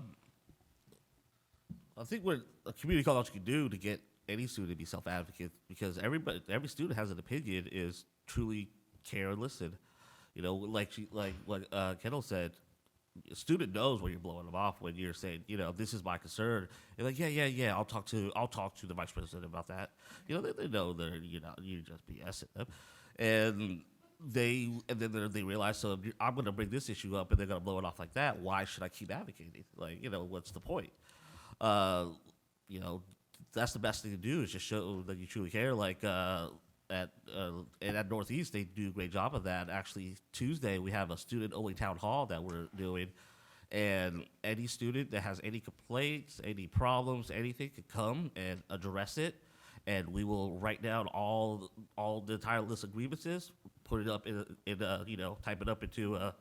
think what a community college can do to get any student to be self-advocate, because every student has an opinion, is truly care and listen. You know, like what Kendall said, a student knows when you're blowing them off when you're saying, you know, this is my concern. You're like, yeah, I'll talk to the vice president about that. You know, they know that you're just BSing them, and then they realize, so I'm going to bring this issue up and they're going to blow it off like that. Why should I keep advocating? Like, you know, what's the point? You know, that's the best thing to do, is just show that you truly care. Like at Northeast, they do a great job of that. Actually, Tuesday we have a student-only town hall that we're doing, and any student that has any complaints, any problems, anything, could come and address it, and we will write down all the entire list of grievances, put it up in type it up into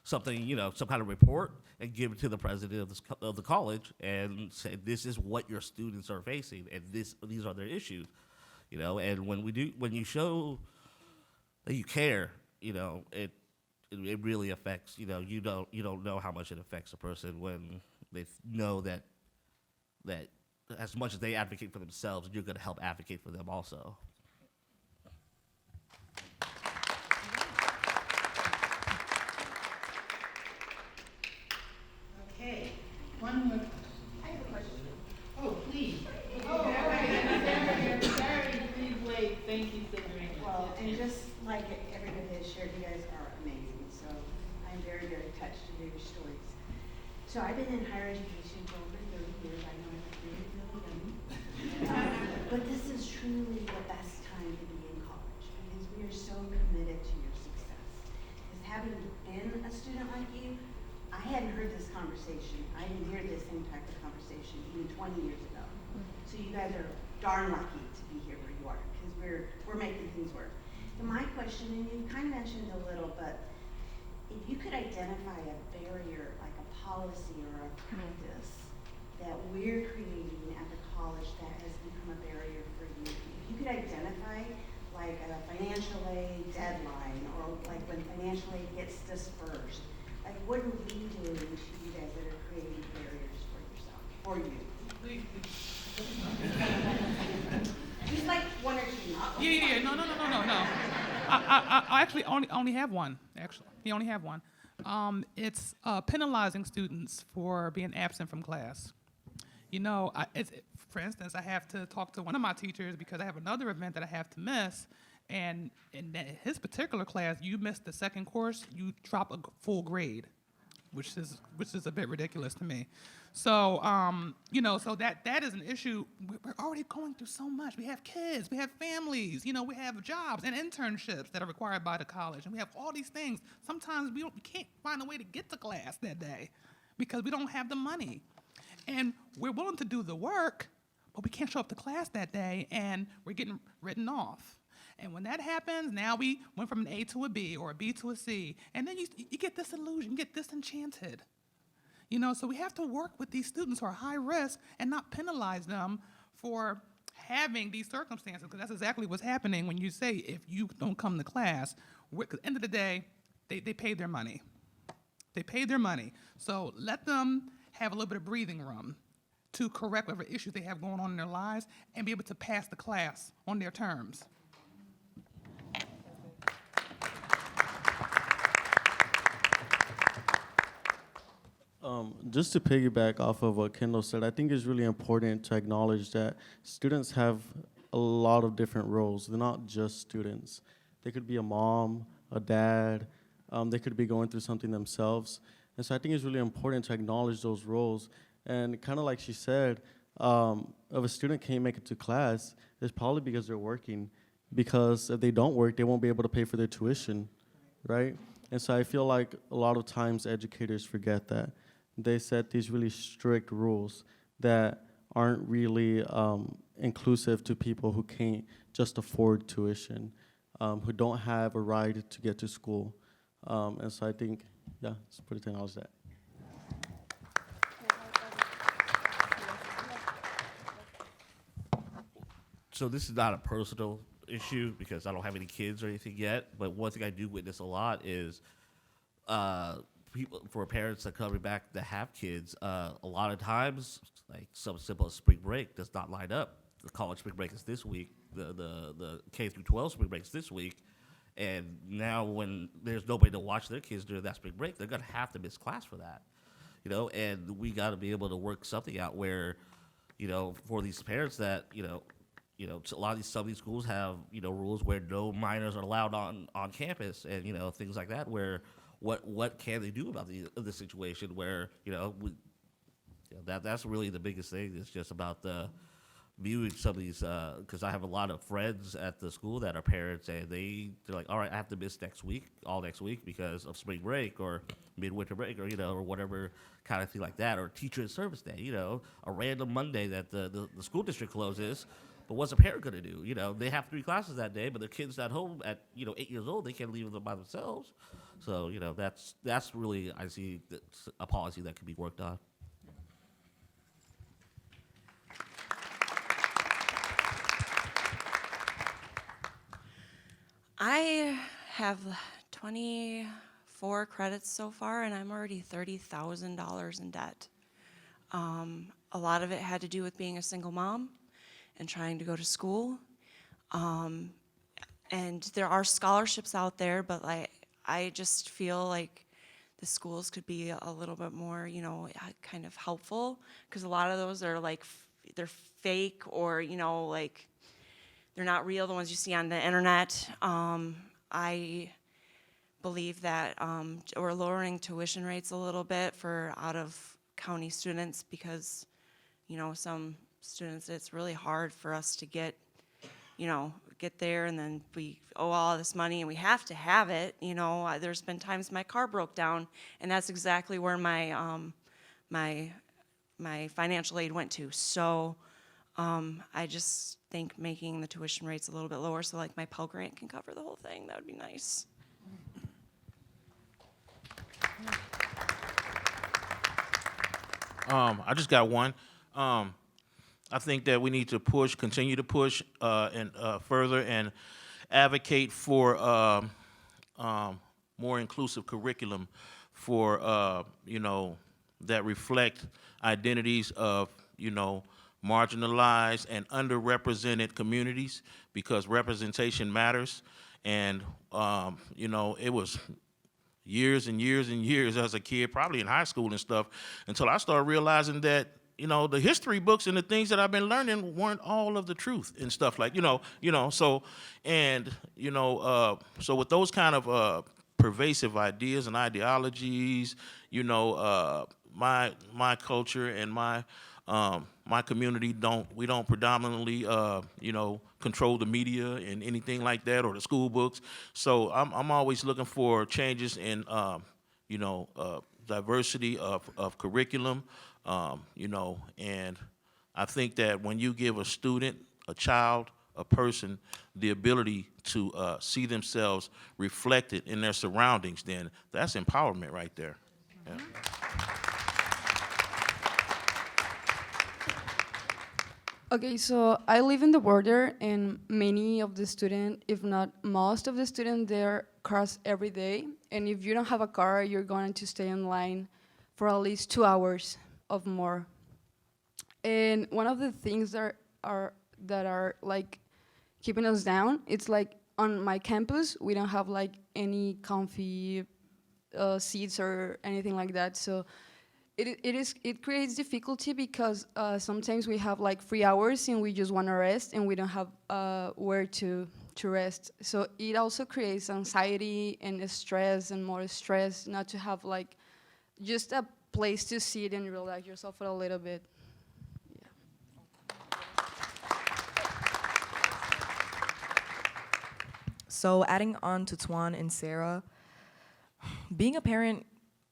something, you know, some kind of report, and give it to the president of the college and say, this is what your students are facing, and these are their issues. You know, and when you show that you care, you know, it really affects. You know, you don't know how much it affects a person when they know that as much as they advocate for themselves, you're going to help advocate for them also. Okay, one more. I have a question. Oh, please. Sorry, please wait. Thank you so very much. Well, and just like everybody has shared, you guys are amazing. So I'm very, very touched to hear your stories. So I've been in higher education for over 30 years. I know it's really, really young. But this is truly the best time to be in college, because we are so committed to your success. Because having been a student like you, I hadn't heard this conversation. I didn't hear this same type of conversation even 20 years ago. So you guys are darn lucky to be here where you are, because we're making things work. So my question, and you kind of mentioned a little, but if you could identify a barrier, like a policy or a practice that we're creating at the college that has become a barrier for you, if you could identify like a financial aid deadline, or like when financial aid gets dispersed, like what are we doing to you guys that are creating barriers for yourself, for you? Just like one or two, not Yeah. No. I actually only have one. Actually, you only have one. It's penalizing students for being absent from class. You know, for instance, I have to talk to one of my teachers because I have another event that I have to miss, and in his particular class, you missed the second course, you drop a full grade, which is a bit ridiculous to me. So, you know, so that is an issue. We're already going through so much. We have kids, we have families, you know, we have jobs and internships that are required by the college, and we have all these things. Sometimes we can't find a way to get to class that day because we don't have the money. And we're willing to do the work, but we can't show up to class that day and we're getting written off. And when that happens, now we went from an A to a B or a B to a C, and then you get disillusioned, you get disenchanted. So we have to work with these students who are high risk and not penalize them for having these circumstances, because that's exactly what's happening when you say if you don't come to class. Because at the end of the day, they paid their money. They paid their money. So let them have a little bit of breathing room to correct whatever issues they have going on in their lives and be able to pass the class on their terms. Just to piggyback off of what Kendall said, I think it's really important to acknowledge that students have a lot of different roles. They're not just students. They could be a mom, a dad, they could be going through something themselves. And so I think it's really important to acknowledge those roles. And kind of like she said, if a student can't make it to class, it's probably because they're working. Because if they don't work, they won't be able to pay for their tuition, right? And so I feel like a lot of times educators forget that. They set these really strict rules that aren't really inclusive to people who can't just afford tuition, who don't have a ride to get to school. And so I think, yeah, it's important to acknowledge that. So this is not a personal issue because I don't have any kids or anything yet, but one thing I do witness a lot is people, for parents that coming back that have kids, a lot of times, like something simple as spring break does not line up. The college spring break is this week, the K through 12 spring break is this week, and now when there's nobody to watch their kids during that spring break, they're gonna have to miss class for that, and we gotta be able to work something out where, for these parents that, a lot of some of these schools have, rules where no minors are allowed on campus, and things like that. Where what can they do about the situation where that's really the biggest thing. It's just about the viewing some of these, because I have a lot of friends at the school that are parents, and they're like, all right, I have to miss all next week because of spring break or midwinter break or or whatever kind of thing like that, or teacher in service day, a random Monday that the school district closes. But what's a parent going to do? They have 3 classes that day, but their kid's at home at 8 years old. They can't leave them by themselves. So that's really, I see, a policy that could be worked on. I have 24 credits so far, and I'm already $30,000 in debt. A lot of it had to do with being a single mom and trying to go to school. And there are scholarships out there, but I just feel like the schools could be a little bit more, kind of helpful, because a lot of those are they're fake, or they're not real, the ones you see on the internet. I believe that we're lowering tuition rates a little bit for out-of-county students because, some students, it's really hard for us to get there, and then we owe all this money and we have to have it. There's been times my car broke down, and that's exactly where my my financial aid went to. So I just think making the tuition rates a little bit lower, so my Pell Grant can cover the whole thing, that would be nice. I just got one. I think that we need to continue to push, and further and advocate for more inclusive curriculum for that reflect identities of marginalized and underrepresented communities, because representation matters. And it was years and years and years as a kid, probably in high school and stuff, until I started realizing that the history books and the things that I've been learning weren't all of the truth and stuff so with those kind of pervasive ideas and ideologies, my culture and my community don't predominantly control the media and anything like that, or the school books. So I'm always looking for changes in diversity of curriculum, and I think that when you give a student, a child, a person, the ability to see themselves reflected in their surroundings, then that's empowerment right there. Yeah. Okay, so I live in the border, and many of the students, if not most of the students, there cross every day. And if you don't have a car, you're going to stay in line for at least 2 hours of more. And one of the things that are like keeping us down, it's like on my campus, we don't have like any comfy seats or anything like that. So it creates difficulty because sometimes we have like 3 hours and we just want to rest and we don't have where to rest. So it also creates anxiety and stress and more stress not to have like just a place to sit and relax yourself for a little bit. So adding on to Tuan and Sarah, being a parent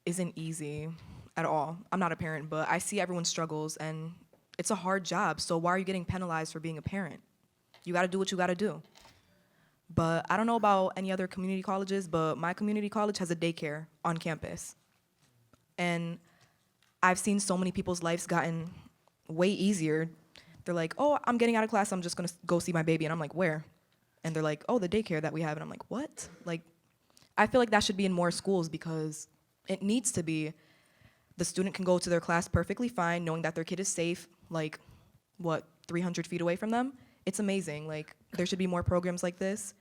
isn't easy at all. I'm not a parent, but I see everyone's struggles, and it's a hard job. So why are you getting penalized for being a parent? You got to do what you got to do. But I don't know about any other community colleges, but my community college has a daycare on campus. And I've seen so many people's lives gotten way easier. They're like, oh, I'm getting out of class, I'm just gonna go see my baby. And I'm like, where? And they're like, oh, the daycare that we have. And I'm like, what? Like, I feel like that should be in more schools because it needs to be. The student can go to their class perfectly fine, knowing that their kid is safe, like, 300 feet away from them? It's amazing. Like, there should be more programs like this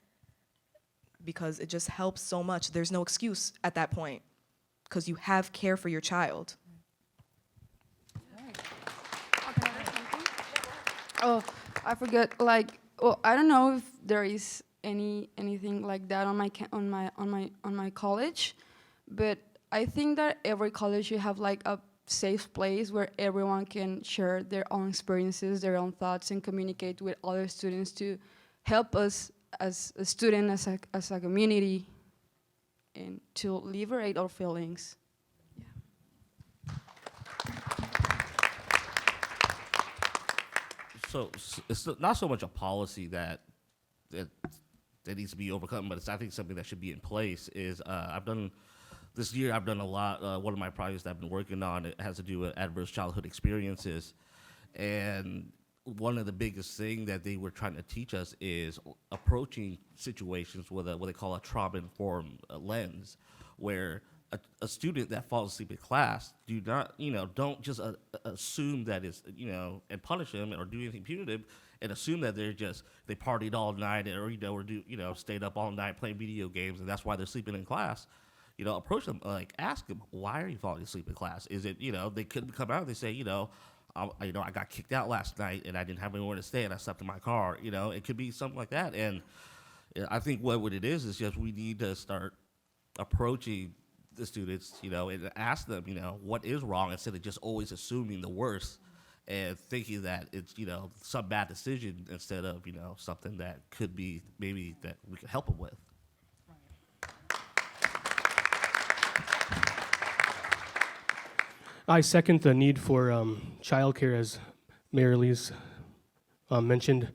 because it just helps so much. There's no excuse at that point because you have care for your child. Oh, I forgot. Like, well, I don't know if there is anything like that on my college, but I think that every college should have like a safe place where everyone can share their own experiences, their own thoughts, and communicate with other students to help us as a student, as a community, and to liberate our feelings. So it's not so much a policy that needs to be overcome, but it's, I think, something that should be in place. Is this year I've done a lot. One of my projects that I've been working on, it has to do with adverse childhood experiences, and one of the biggest things that they were trying to teach us is approaching situations with what they call a trauma-informed lens, where a student that falls asleep in class, don't just assume that it's, and punish them or do anything punitive, and assume that they partied all night or stayed up all night playing video games and that's why they're sleeping in class. Approach them, like, ask them, why are you falling asleep in class? Is it, they couldn't come out and they say, I got kicked out last night and I didn't have anywhere to stay and I slept in my car. It could be something like that. And I think what it is just we need to start approaching the students, and ask them, what is wrong, instead of just always assuming the worst and thinking that it's, some bad decision instead of, something that could be maybe that we could help them with. I second the need for childcare, as Mayor Lee's mentioned.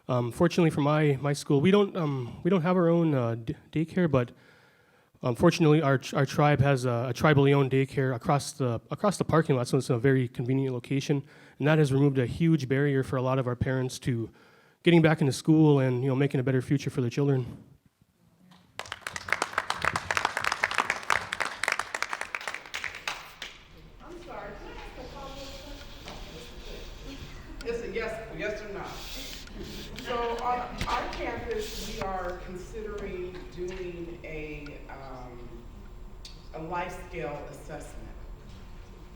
Fortunately for my school, we don't have our own daycare, but unfortunately, our tribe has a tribally owned daycare across the parking lot, so it's a very convenient location, and that has removed a huge barrier for a lot of our parents to getting back into school and making a better future for their children. I'm sorry, can I ask a follow-up question? It's a yes or no. So on our campus, we are considering doing a life scale assessment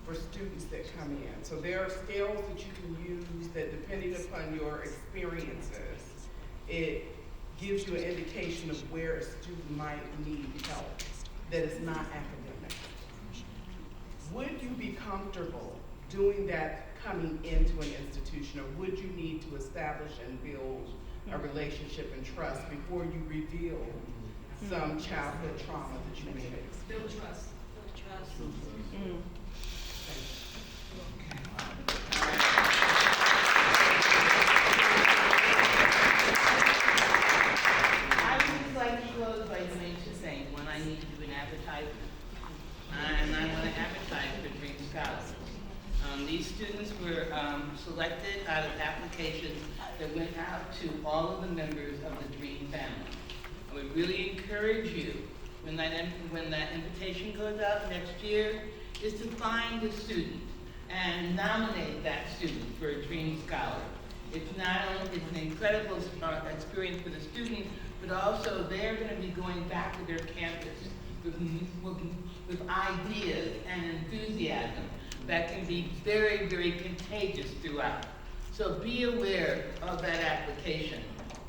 for students that come in. So there are scales that you can use that, depending upon your experiences, it gives you an indication of where a student might need help that is not academic. Would you be comfortable doing that coming into an institution, or would you need to establish and build a relationship and trust before you reveal some childhood trauma that you may have experienced? Build trust. Build trust. Thank you. by doing two things. One, I need to do an advertisement, and I want to advertise for Dream Scholars. These students were selected out of applications that went out to all of the members of the Dream family. I would really encourage you, when that invitation goes out next year, is to find a student and nominate that student for a Dream Scholar. It's an incredible experience for the student, but also they're going to be going back to their campus with ideas and enthusiasm that can be very, very contagious throughout. So be aware of that application.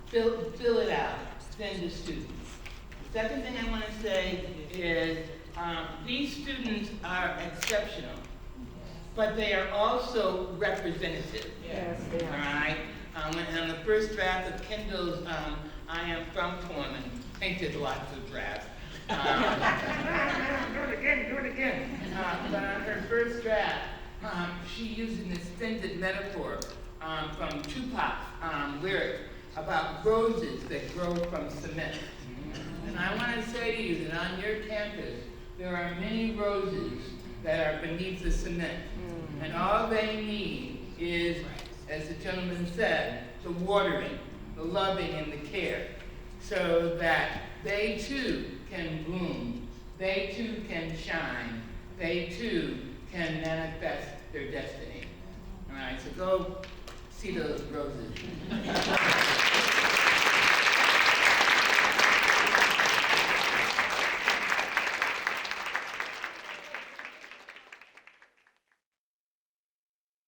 Fill it out, send to students. The second thing I want to say is these students are exceptional, but they are also representative. Yes, they are. All right? On the first draft of Kendall's I Am From Pullman, I think there's lots of drafts. Do it again. But on her first draft, she used an extended metaphor from Tupac's lyric about roses that grow from cement. And I want to say to you that on your campus, there are many roses that are beneath the cement. And all they need is, as the gentleman said, the watering, the loving, and the care, so that they too can bloom, they too can shine, they too can manifest their destiny. All right, so go see those roses.